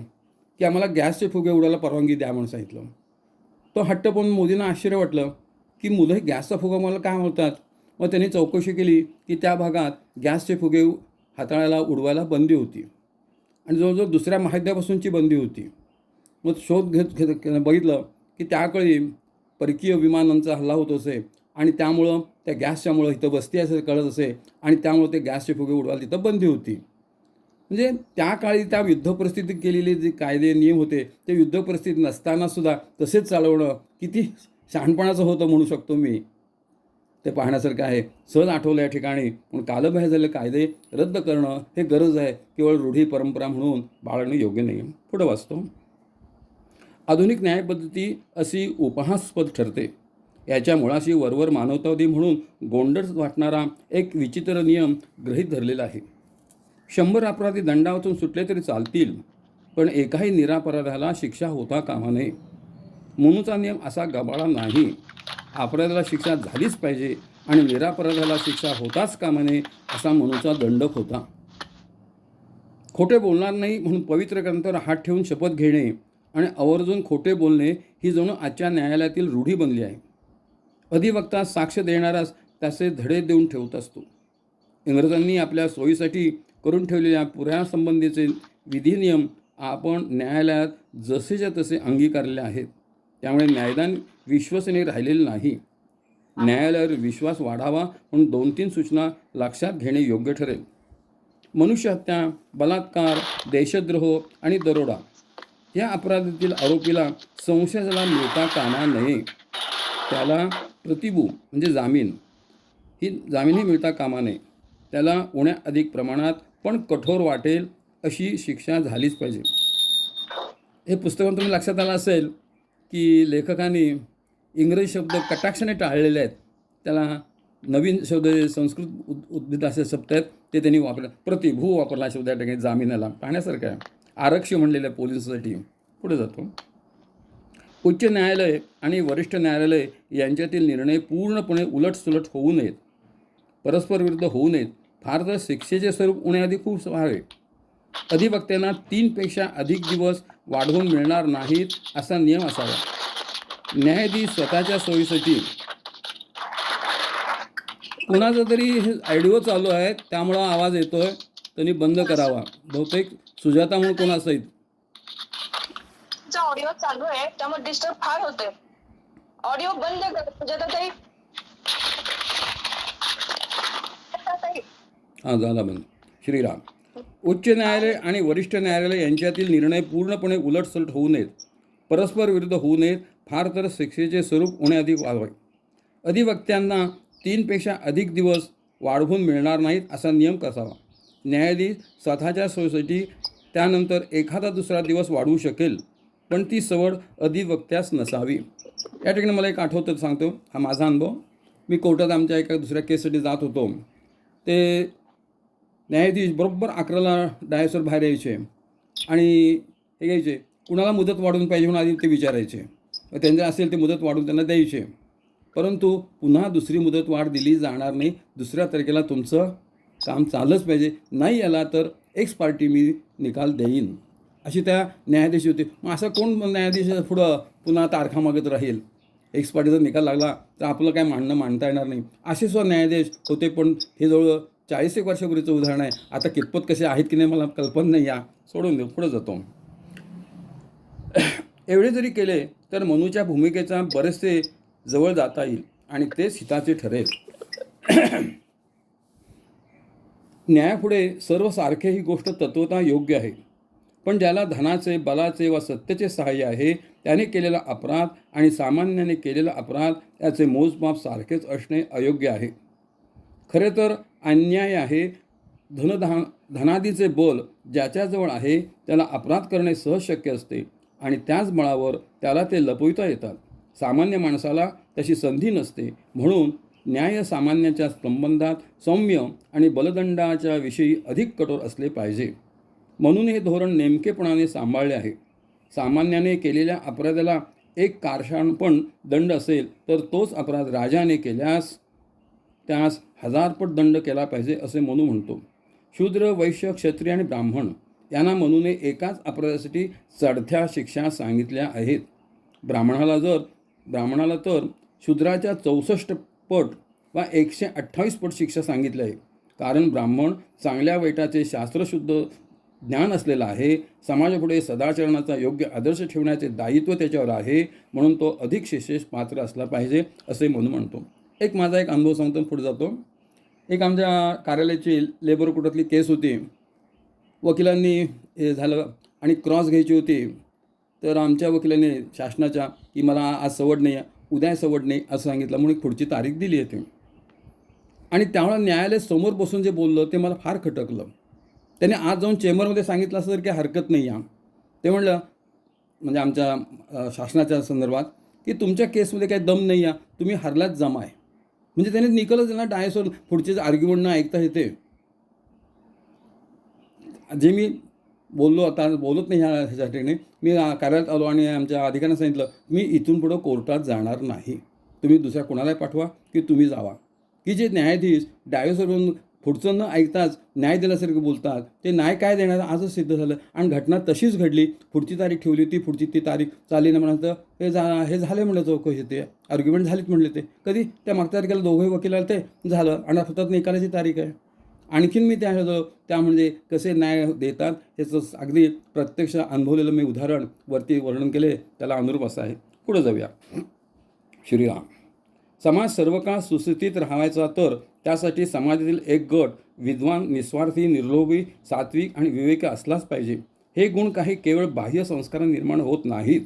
की आम्हाला गॅसचे फुगे उडायला परवानगी द्या म्हणून सांगितलं. तो हट्ट पाहून मोदींना आश्चर्य वाटलं की मुलं हे गॅसचा फुगा मला काय म्हणतात. मग त्यांनी चौकशी केली की त्या भागात गॅसचे फुगे हाताळायला उडवायला बंदी होती आणि जवळजवळ दुसऱ्या महायुद्धापासूनची बंदी होती. मग शोध घेत बघितलं की त्याकाळी परकीय विमानांचा हल्ला होत असे आणि त्यामुळं त्या गॅसच्यामुळं इथं वस्ती असं कळत असे आणि त्यामुळं ते गॅसचे फुगे उडवायला तिथं बंदी होती. म्हणजे त्या काळी त्या युद्ध परिस्थितीत केलेले जे कायदे नियम होते ते युद्ध परिस्थिती नसतानासुद्धा तसेच चालवणं किती शहाणपणाचं होतं म्हणू शकतो मी. ते पाहण्यासारखं आहे. सहज आठवलं या ठिकाणी. पण कालबाह्य झालेले कायदे रद्द करणं हे गरज आहे. केवळ रूढी परंपरा म्हणून बाळगणं योग्य नाही. पुढं वाचतो. आधुनिक न्यायपद्धती अशी उपहासास्पद ठरते. याच्या मुळाशी वरवर मानवतावादी म्हणून गोंडस वाटणारा एक विचित्र नियम गृहीत धरलेला आहे. 100 अपराधी दंडावातून सुटले तरी चालतील, पण एकाही निरपराधाला शिक्षा होता कामा नये. मनूचा नियम असा गबाळा नाही. अपराधाला शिक्षा झालीच पाहिजे आणि निरपराधाला शिक्षा होताच कामा नये असा मनूचा दंडक होता. खोटे बोलणार नाही म्हणून पवित्र ग्रंथावर हात ठेवून शपथ घेणे आणि आवर्जून खोटे बोलणे ही जणू आजच्या न्यायालयातील रूढी बनली आहे. अधिवक्ता साक्ष देणाराच त्याचे धडे देऊन ठेवत असतो. इंग्रजांनी आपल्या सोयीसाठी करून ठेवलेल्या पुराव्यासंबंधीचे विधिनियम आपण न्यायालयात जसेच्या तसे अंगीकारले आहेत. त्यामुळे न्यायदान विश्वसनीय राहिलेले नाही. न्यायालयावर विश्वास वाढावा म्हणून 2-3 सूचना लक्षात घेणे योग्य ठरेल. मनुष्यहत्या, बलात्कार, देशद्रोह आणि दरोडा या अपराधातील आरोपीला संशयाला मिळता कामा नये. त्याला प्रतिभू म्हणजे जामीनही मिळता कामा नये. त्याला उण्या अधिक प्रमाणात पण कठोर वाटेल अशी शिक्षा झालीच पाहिजे. हे पुस्तकात तुम्ही लक्षात आलं असेल की लेखकांनी इंग्रजी शब्द कटाक्षाने टाळलेले आहेत. त्याला नवीन शब्द संस्कृत उद्भिद असे शब्द आहेत ते त्यांनी वापरले. प्रतिभू वापरला शब्द या ठिकाणी जामिनाला. पाहण्यासारखं आहे. आरक्षी म्हणलेलं आहे पोलिसांसाठी. पुढे जातो. उच्च न्यायालय आणि वरिष्ठ न्यायालय यांच्यातील निर्णय पूर्णपणे उलटसुलट होऊ नयेत, परस्पर विरुद्ध होऊ नयेत. फार तर शिक्षेचे स्वरूप उण्याआधी खूप व्हावे. अधिवक्त्यांना 3 पेक्षा अधिक दिवस वाढवून मिळणार नाहीत असा नियम असावा. न्यायाधीश स्वतःच्या सोयीसाठी कुणाचा तरी हे ऑडिओ चालू आहे त्यामुळं आवाज येतोय, त्यांनी बंद करावा. बहुतेक सुजाता म्हणून कोण असायत. ऑडिओ चालू आहे त्यामुळे डिस्टर्ब फार होते. ऑडिओ बंद कर सुजाताताई. हां, झाला बंद. श्रीराम. उच्च न्यायालय आणि वरिष्ठ न्यायालय यांच्यातील निर्णय पूर्णपणे उलटसुलट होऊ नयेत, परस्पर विरुद्ध होऊ नयेत. फार तर शिक्षेचे स्वरूप उण्याधिक वाढवावे. अधिवक्त्यांना 3 पेक्षा अधिक दिवस वाढवून मिळणार नाहीत असा नियम कसावा. न्यायाधीश स्वतःच्या सोयीसाठी त्यानंतर एखादा दुसरा दिवस वाढवू शकेल, पण ती सवड अधिवक्त्यास नसावी. या ठिकाणी मला एक आठवतं सांगतो. हा माझा अनुभव. मी कोर्टात आमच्या एका दुसऱ्या केससाठी जात होतो. ते न्यायाधीश बरोबर 11ला डायसवर बाहेर यायचे आणि हे घ्यायचे, कुणाला मुदत वाढवून पाहिजे म्हणून आधी ते विचारायचे. त्यांचे असेल ते मुदत वाढवून त्यांना द्यायचे. परंतु पुन्हा दुसरी मुदत वाढ दिली जाणार नाही. दुसऱ्या तारखेला तुमचं काम चाललंच पाहिजे. नाही आला तर एक्स पार्टी मी निकाल देईन अशी त्या न्यायाधीश होते. मग असं कोण न्यायाधीश पुढं पुन्हा तारखा मागत राहील. एक्स पार्टीचा निकाल लागला तर आपलं काय मांडता येणार नाही. असे सुद्धा न्यायाधीश होते. पण हे जवळ 40 एक वर्षापूर्वीचं उदाहरण आहे. आता कितपत कसे आहेत की नाही मला कल्पना नाही. या सोडून देऊ. पुढं जातो. एवढे जरी केले तर मनूच्या भूमिकेचा बरेचसे जवळ जाता येईल आणि तेच हिताचे ठरेल. न्यायापुढे सर्व सारखे ही गोष्ट तत्वतः योग्य आहे. पण ज्याला धनाचे, बलाचे वा सत्तेचे सहाय्य आहे त्याने केलेला अपराध आणि सामान्याने केलेला अपराध याचे मोजमाप सारखेच असणे अयोग्य आहे. खरे तर अन्याय आहे. धनादीचे बल ज्याच्याजवळ आहे त्याला अपराध करणे सहज शक्य असते. आणि त्याच बळावर त्याला ते लपविता येतात. सामान्य माणसाला तशी संधी नसते. म्हणून न्याय सामान्याच्या संबंधात सौम्य आणि बलदंडाच्या विषयी अधिक कठोर असले पाहिजे. म्हणून हे धोरण नेमकेपणाने सांभाळले आहे. सामान्याने केलेल्या अपराधाला एक कारशानपण दंड असेल तर तोच अपराध राजाने केल्यास त्यास 1000 पट दंड केला पाहिजे असे मनू म्हणतो. शूद्र, वैश्य, क्षत्रिय आणि ब्राह्मण यांना मनूने एकाच अपराधासाठी चढत्या शिक्षा सांगितल्या आहेत. ब्राह्मणाला तर शूद्राच्या 64 पट वा 128 पट शिक्षा सांगितली आहे. कारण ब्राह्मण चांगल्या वाईटाचे शास्त्रशुद्ध ज्ञान असलेला आहे. समाजापुढे सदाचरणाचा योग्य आदर्श ठेवण्याचे दायित्व त्याच्यावर आहे. म्हणून तो अधिक शिक्षेस पात्र असला पाहिजे असे मनू म्हणतो. माझा एक अनुभव सांगतो, पुढे जातो. एक आमच्या कार्यालयाची लेबर कोर्टातली केस होती. वकिलांनी हे झालं आणि क्रॉस घ्यायची होती. तर आमच्या वकिलांनी शासनाच्या की मला आज सवड नाही आहे, उद्या सवड नाही असं सांगितलं. म्हणून एक पुढची तारीख दिली आहे. आणि त्यावेळेला न्यायालय समोर बसून जे बोललं ते मला फार खटकलं. त्याने आज जाऊन चेंबरमध्ये सांगितलं असं तर काही हरकत नाही आहे. ते म्हणलं म्हणजे आमच्या शासनाच्या संदर्भात की तुमच्या केसमध्ये काही दम नाही आहे, तुम्ही हरलाच जमा आहे. म्हणजे त्याने निकलच ना डायसवर पुढचे आर्ग्युमेंट न ऐकता येते. जे मी बोललो आता बोलत नाही ह्यासाठी मी कार्यालयात आलो आणि आमच्या अधिकाऱ्यांना सांगितलं मी इथून पुढं कोर्टात जाणार नाही. तुम्ही दुसऱ्या कोणालाही पाठवा की तुम्ही जावा. की जे न्यायाधीश डायसवरून पुढचं न ऐकताच न्याय दिल्यासारखं बोलतात ते न्याय काय देणार आजच सिद्ध झालं. आणि घटना तशीच घडली. पुढची तारीख ठेवली होती, पुढची ती तारीख चालली ना म्हणायचं हे झाले म्हणलं चौकशी ते आर्ग्युमेंट झालीत म्हणले. ते कधी त्या मागच्या तारखेला दोघंही वकील आले ते झालं आणि फक्त निकालाची तारीख आहे. आणखीन मी त्या म्हणजे कसे न्याय देतात याचं अगदी प्रत्यक्ष अनुभवलेलं मी उदाहरण वरती वर्णन केले, त्याला अनुरूप असं आहे. पुढे जाऊया. श्रीराम. समाज सर्व काळ सुस्थितीत राहायचा तर त्यासाठी समाजातील एक गट विद्वान, निस्वार्थी, निर्लोभी, सात्विक आणि विवेकी असलाच पाहिजे. हे गुण काही केवळ बाह्य संस्कारांनी निर्माण होत नाहीत,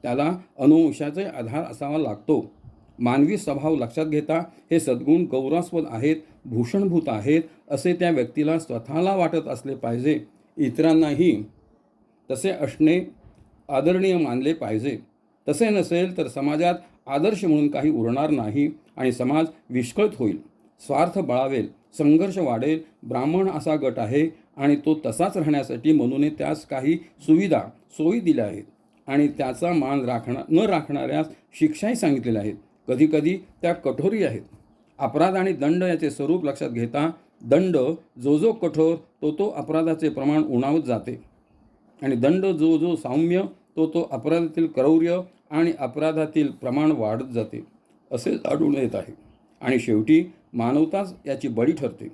त्याला अनुवंशाचा आधार असावा लागतो. मानवी स्वभाव लक्षात घेता हे सद्गुण गौरवास्पद आहेत, भूषणभूत आहेत असे त्या व्यक्तीला स्वतःला वाटत असले पाहिजे. इतरांनाही तसे असणे आदरणीय मानले पाहिजे. तसे नसेल तर समाजात आदर्श म्हणून काही उरणार नाही आणि समाज विस्कळीत होईल. स्वार्थ बळावेल, संघर्ष वाढेल. ब्राह्मण असा गट आहे आणि तो तसाच राहण्यासाठी मनूने त्यास काही सुविधा सोयी दिल्या आहेत आणि त्याचा मान न राखणाऱ्यास शिक्षाही सांगितलेल्या आहेत. कधीकधी त्या कठोरही आहेत. अपराध आणि दंड याचे स्वरूप लक्षात घेता दंड जो कठोर तो अपराधाचे प्रमाण उणावत जाते आणि दंड जो सौम्य तो अपराधातील क्रौर्य आणि अपराधातील प्रमाण वाढत जाते असे आढळून येत आहे. आणि शेवटी मानवताच याची बळी ठरते.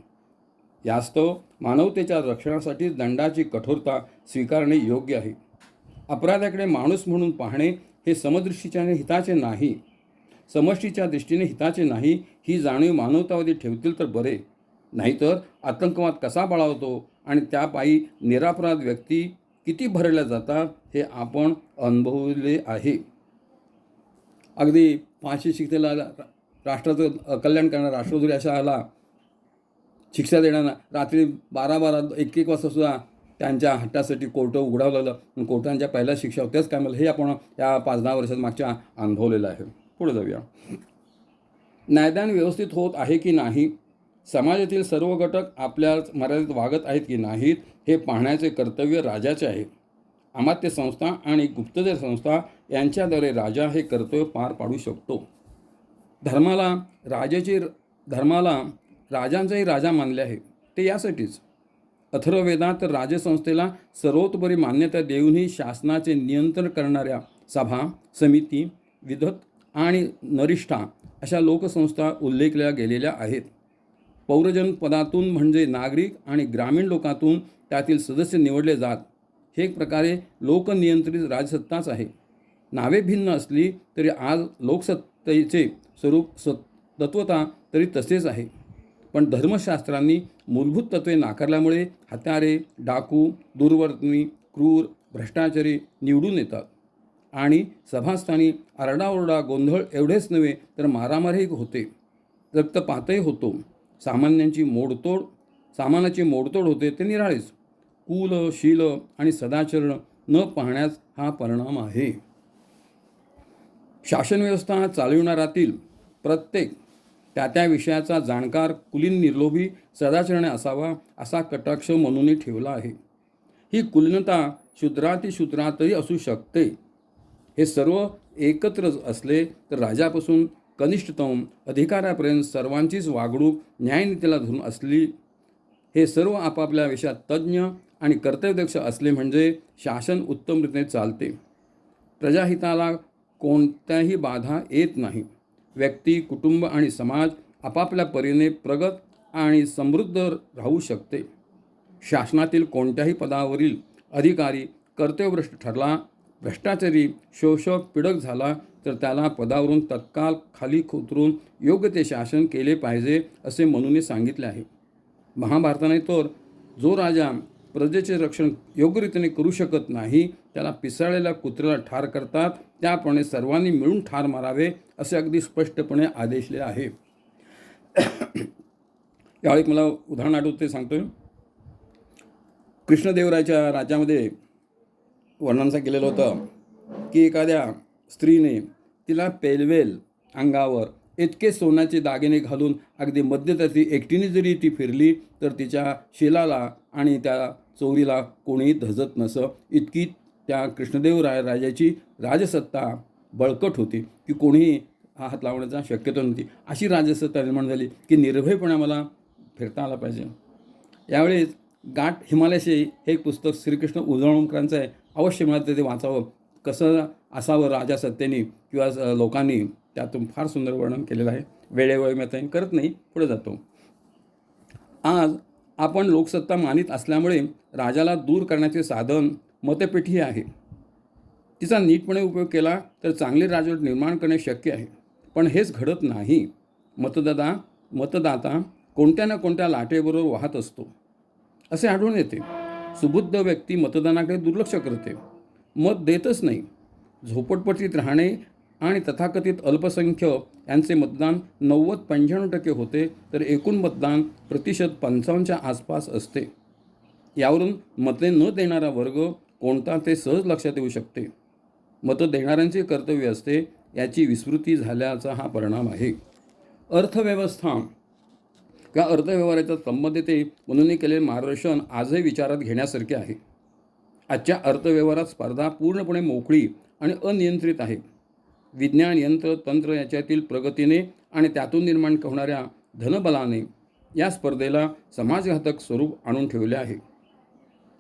यास्तव मानवतेच्या रक्षणासाठी दंडाची कठोरता स्वीकारणे योग्य आहे. अपराधाकडे माणूस म्हणून पाहणे हे समदृष्टीच्या हिताचे नाही, समष्टीच्या दृष्टीने हिताचे नाही. ही जाणीव मानवतावादी ठेवतील तर बरे. नाहीतर आतंकवाद कसा बळावतो आणि त्यापायी निरपराध व्यक्ती किती भरल्या जातात हे आपण अनुभवले आहे. अगदी फाशी शिक्षेला राष्ट्राचं कल्याण करणारा राष्ट्रद्रोही अशा आला शिक्षा देणारा रात्री 12-1 वाजतासुद्धा त्यांच्या हट्टासाठी कोर्ट उघडावं लागलं. कोर्टांच्या पहिल्या शिक्षा होत्याच काय मला हे आपण या 5-10 वर्षात मागच्या अनुभवलेलं आहे. पुढे जाऊया. न्यायदान व्यवस्थित होत आहे की नाही, समाजातील सर्व घटक आपल्या मर्यादेत वागत आहेत की नाहीत हे पाहण्याचे कर्तव्य राजाचे आहे. अमात्य संस्था आणि गुप्तचर संस्था यांच्याद्वारे राजा हे कर्तव्य पार पाडू शकतो. धर्माला राजांचाही राजा मानले आहे. ते यासाठीच अथर्ववेदात राजसंस्थेला सर्वतोपरी मान्यता देऊनही शासनाचे नियंत्रण करणाऱ्या सभा, समिती, विधत आणि नरिष्ठा अशा लोकसंस्था उल्लेखल्या गेलेल्या आहेत. पौरजन पदातून म्हणजे नागरिक आणि ग्रामीण लोकांतून त्यातील सदस्य निवडले जात. हे एक प्रकारे लोकनियंत्रित राजसत्ताच आहे. नावे भिन्न असली तरी आज लोकसत्तेचे स्वरूप तत्वता तरी तसेच आहे. पण धर्मशास्त्रांनी मूलभूत तत्त्वे नाकारल्यामुळे हत्यारे, डाकू, दुर्वर्तनी, क्रूर, भ्रष्टाचारी निवडून येतात आणि सभास्थानी आरडाओरडा, गोंधळ एवढेच नव्हे तर मारामारही होते, रक्तपातही होतो. सामानाची मोडतोड होते ते निराळेच. कुल, शील आणि सदाचरण न पाहण्यास हा परिणाम आहे. शासनव्यवस्था चालविणारातील प्रत्येक त्या विषयाचा जाणकार कुलीन निर्लोभी सदाचरणे असावा असा कटाक्ष म्हणून ठेवला आहे. ही कुलीनता शूद्रातिशूद्रातही असू शकते. हे सर्व एकत्र असले तर राजापासून कनिष्ठतम अधिकाऱ्यापर्यंत सर्वांचीच वागणूक न्यायनीतीला धरून असली. हे सर्व आपापल्या विषयात तज्ज्ञ आणि कर्तव्यदक्ष असले म्हणजे शासन उत्तमरीतीने चालते. प्रजाहिताला कोणत्याही बाधा येत नाही. व्यक्ती, कुटुंब आणि समाज आपापल्या परीने प्रगत आणि समृद्ध राहू शकते. शासनातील कोणत्याही पदावरील अधिकारी कर्तव्यभ्रष्ट ठरला, भ्रष्टाचारी, शोषक, पीडक झाला तर त्याला पदावरून तत्काळ खाली उतरून योग्य ते शासन केले पाहिजे असे म्हणून सांगितले आहे. महाभारताने तर जो राजा प्रजेचे रक्षण योग्य रीतीने करू शकत नाही त्याला पिसाळलेल्या कुत्र्याला ठार करतात त्याप्रमाणे सर्वांनी मिळून ठार मारावे असे अगदी स्पष्टपणे आदेशले आहे. यावेळी मला उदाहरण आठवतं ते सांगतोय. कृष्णदेवरायच्या राज्यामध्ये वर्णन केलेलं होतं की एखाद्या स्त्रीने तिला पेलवेल अंगावर इतके सोन्याचे दागिने घालून अगदी मध्यतरी एकटीने जरी ती फिरली तर तिच्या शिलाला आणि त्या चोरीला कोणी धजत नसं. इतकी त्या कृष्णदेवराय राजाची राजसत्ता बळकट होती की कोणीही हात लावण्याचा शक्यता नव्हती. अशी राजसत्ता निर्माण झाली की निर्भयपणे मला फिरता आला पाहिजे. यावेळेस गाठ हिमालयाशी हे एक पुस्तक श्रीकृष्ण उजळणकरांचं आहे. अवश्य मला ते वाचावं. कसं असावं राजसत्तेने किंवा लोकांनी त्यातून फार सुंदर वर्णन केलेलं आहे. वेळेवेळी मी आता करत नाही, पुढे जातो. आज आपण लोकसत्ता मानित असल्यामुळे राजाला दूर करण्याचे साधन मतपेटी आहे. तिचा नीटपणे उपयोग केला तर चांगले राजवट निर्माण करणे शक्य आहे. पण हेच घडत नाही. मतदाता कोणत्या ना कोणत्या लाटेबरोबर वाहत असतो असे आढळून येते. सुबुद्ध व्यक्ती मतदानाकडे दुर्लक्ष करते, मत देतच नाही. झोपडपट्टीत राहणे आणि तथाकथित अल्पसंख्य यांचे मतदान 90-95% होते तर एकूण मतदान प्रतिशत 55च्या आसपास असते. यावरून मते न देणारा वर्ग कोणता ते सहज लक्षात येऊ शकते. मतं देणाऱ्यांचे कर्तव्य असते याची विस्मृती झाल्याचा हा परिणाम आहे. अर्थव्यवस्था किंवा अर्थव्यवहाराच्या संबंधित म्हणून केलेले मार्गदर्शन आजही विचारात घेण्यासारखे आहे. आजच्या अर्थव्यवहारात स्पर्धा पूर्णपणे मोकळी आणि अनियंत्रित आहे. विज्ञान, यंत्र, तंत्र याच्यातील प्रगतीने आणि त्यातून निर्माण होणाऱ्या धनबलाने या स्पर्धेला समाजघातक स्वरूप आणून ठेवले आहे.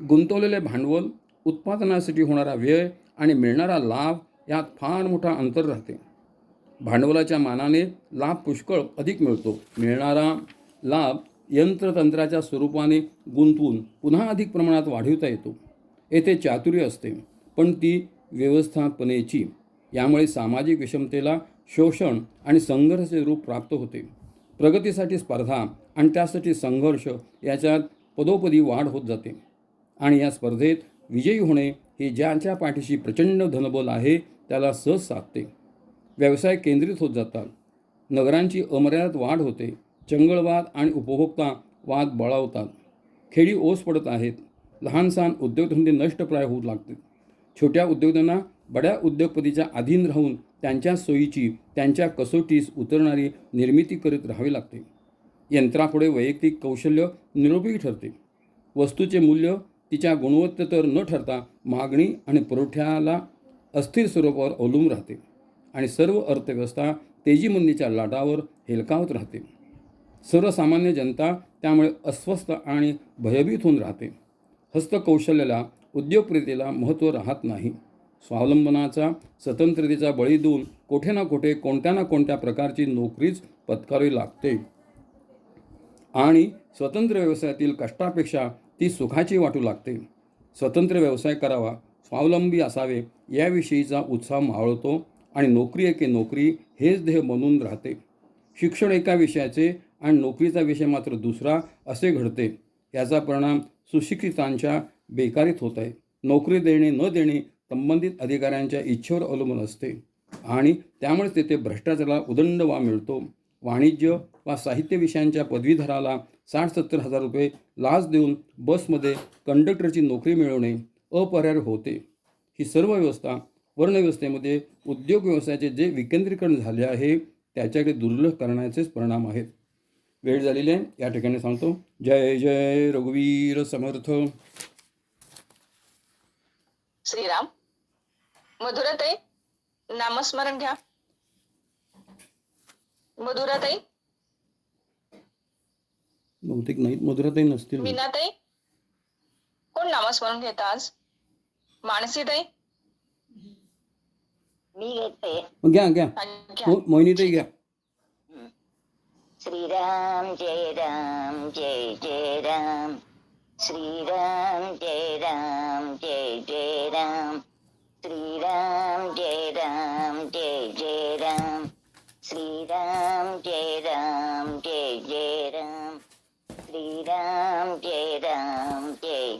गुंतवलेले भांडवल, उत्पादनासाठी होणारा व्यय आणि मिळणारा लाभ यात फार मोठा अंतर राहते. भांडवलाच्या मानाने लाभ पुष्कळ अधिक मिळतो. मिळणारा लाभ यंत्रतंत्राच्या स्वरूपाने गुंतवून पुन्हा अधिक प्रमाणात वाढवता येतो. येथे चातुर्य असते पण ती व्यवस्थापनेची. यामुळे सामाजिक विषमतेला शोषण आणि संघर्षाचे रूप प्राप्त होते. प्रगतीसाठी स्पर्धा आणि त्यासाठी संघर्ष याच्यात पदोपदी वाढ होत जाते आणि या स्पर्धेत विजयी होणे हे ज्याच्या पाठीशी प्रचंड धनबल आहे त्याला सहज साधते. व्यवसाय केंद्रित होत जातात. नगरांची अमर्यादित वाढ होते. चंगळवाद आणि उपभोक्ता वाद बळावतात. खेडी ओस पडत आहेत. लहानसहान उद्योगधंदे नष्टप्राय होऊ लागतात. छोट्या उद्योगांना बड्या उद्योगपतीच्या अधीन राहून त्यांच्या सोयीची, त्यांच्या कसोटीस उतरणारी निर्मिती करीत राहावी लागते. यंत्रापुढे वैयक्तिक कौशल्य निरुपयोगी ठरते. वस्तूचे मूल्य तिच्या गुणवत्तेवर न ठरता मागणी आणि पुरवठ्याला अस्थिर स्वरूपावर अवलंबून राहते आणि सर्व अर्थव्यवस्था तेजीमंदीच्या लाटावर हेलकावत राहते. सर्वसामान्य जनता त्यामुळे अस्वस्थ आणि भयभीत होऊन राहते. हस्तकौशल्याला, उद्योगप्रियतेला महत्त्व राहत नाही. स्वावलंबनाचा, स्वतंत्रतेचा बळी देऊन कोठे ना कोठे कोणत्या ना कोणत्या प्रकारची नोकरीच पत्करावी लागते आणि स्वतंत्र व्यवसायातील कष्टापेक्षा ती सुखाची वाटू लागते. स्वतंत्र व्यवसाय करावा, स्वावलंबी असावे याविषयीचा उत्साह मावळतो आणि नोकरी एके नोकरी हेच ध्येय बनून राहते. शिक्षण एका विषयाचे आणि नोकरीचा विषय मात्र दुसरा असे घडते. याचा परिणाम सुशिक्षितांच्या बेकारीत होत आहे. नोकरी देणे न देणे संबंधित अधिकाऱ्यांच्या इच्छेवर अवलंबून असते आणि त्यामुळेच तेथे भ्रष्टाचाराला उदंड वाव मिळतो. वाणिज्य वा साहित्य विषयांच्या पदवीधराला 60-70 हजार रुपये लाच देऊन बसमध्ये कंडक्टरची नोकरी मिळवणे अपरिहार्य होते. ही सर्व व्यवस्था वर्णव्यवस्थेमध्ये उद्योग व्यवसायाचे जे विकेंद्रीकरण झाले आहे त्याच्याकडे दुर्लक्ष करण्याचेच परिणाम आहेत. वेळ झालेली आहे, या ठिकाणी सांगतो. जय जय रघुवीर समर्थ. श्रीराम. मधुराताई, नामस्मरण घ्या. मधुराताई, बहुतेक नाहीत, मधुराताई नसतील. मीनाताई, कोण नामस्मरण घेत आज? मानसीताई, मी घेते. घ्या घ्या, घ्या. मोहिनीताई घ्या. श्रीराम जय राम जय जय राम. श्रीराम जय राम जय जय राम. श्रीराम जय राम जय जय राम. श्रीराम जय राम जय जय राम. श्रीराम जय राम जय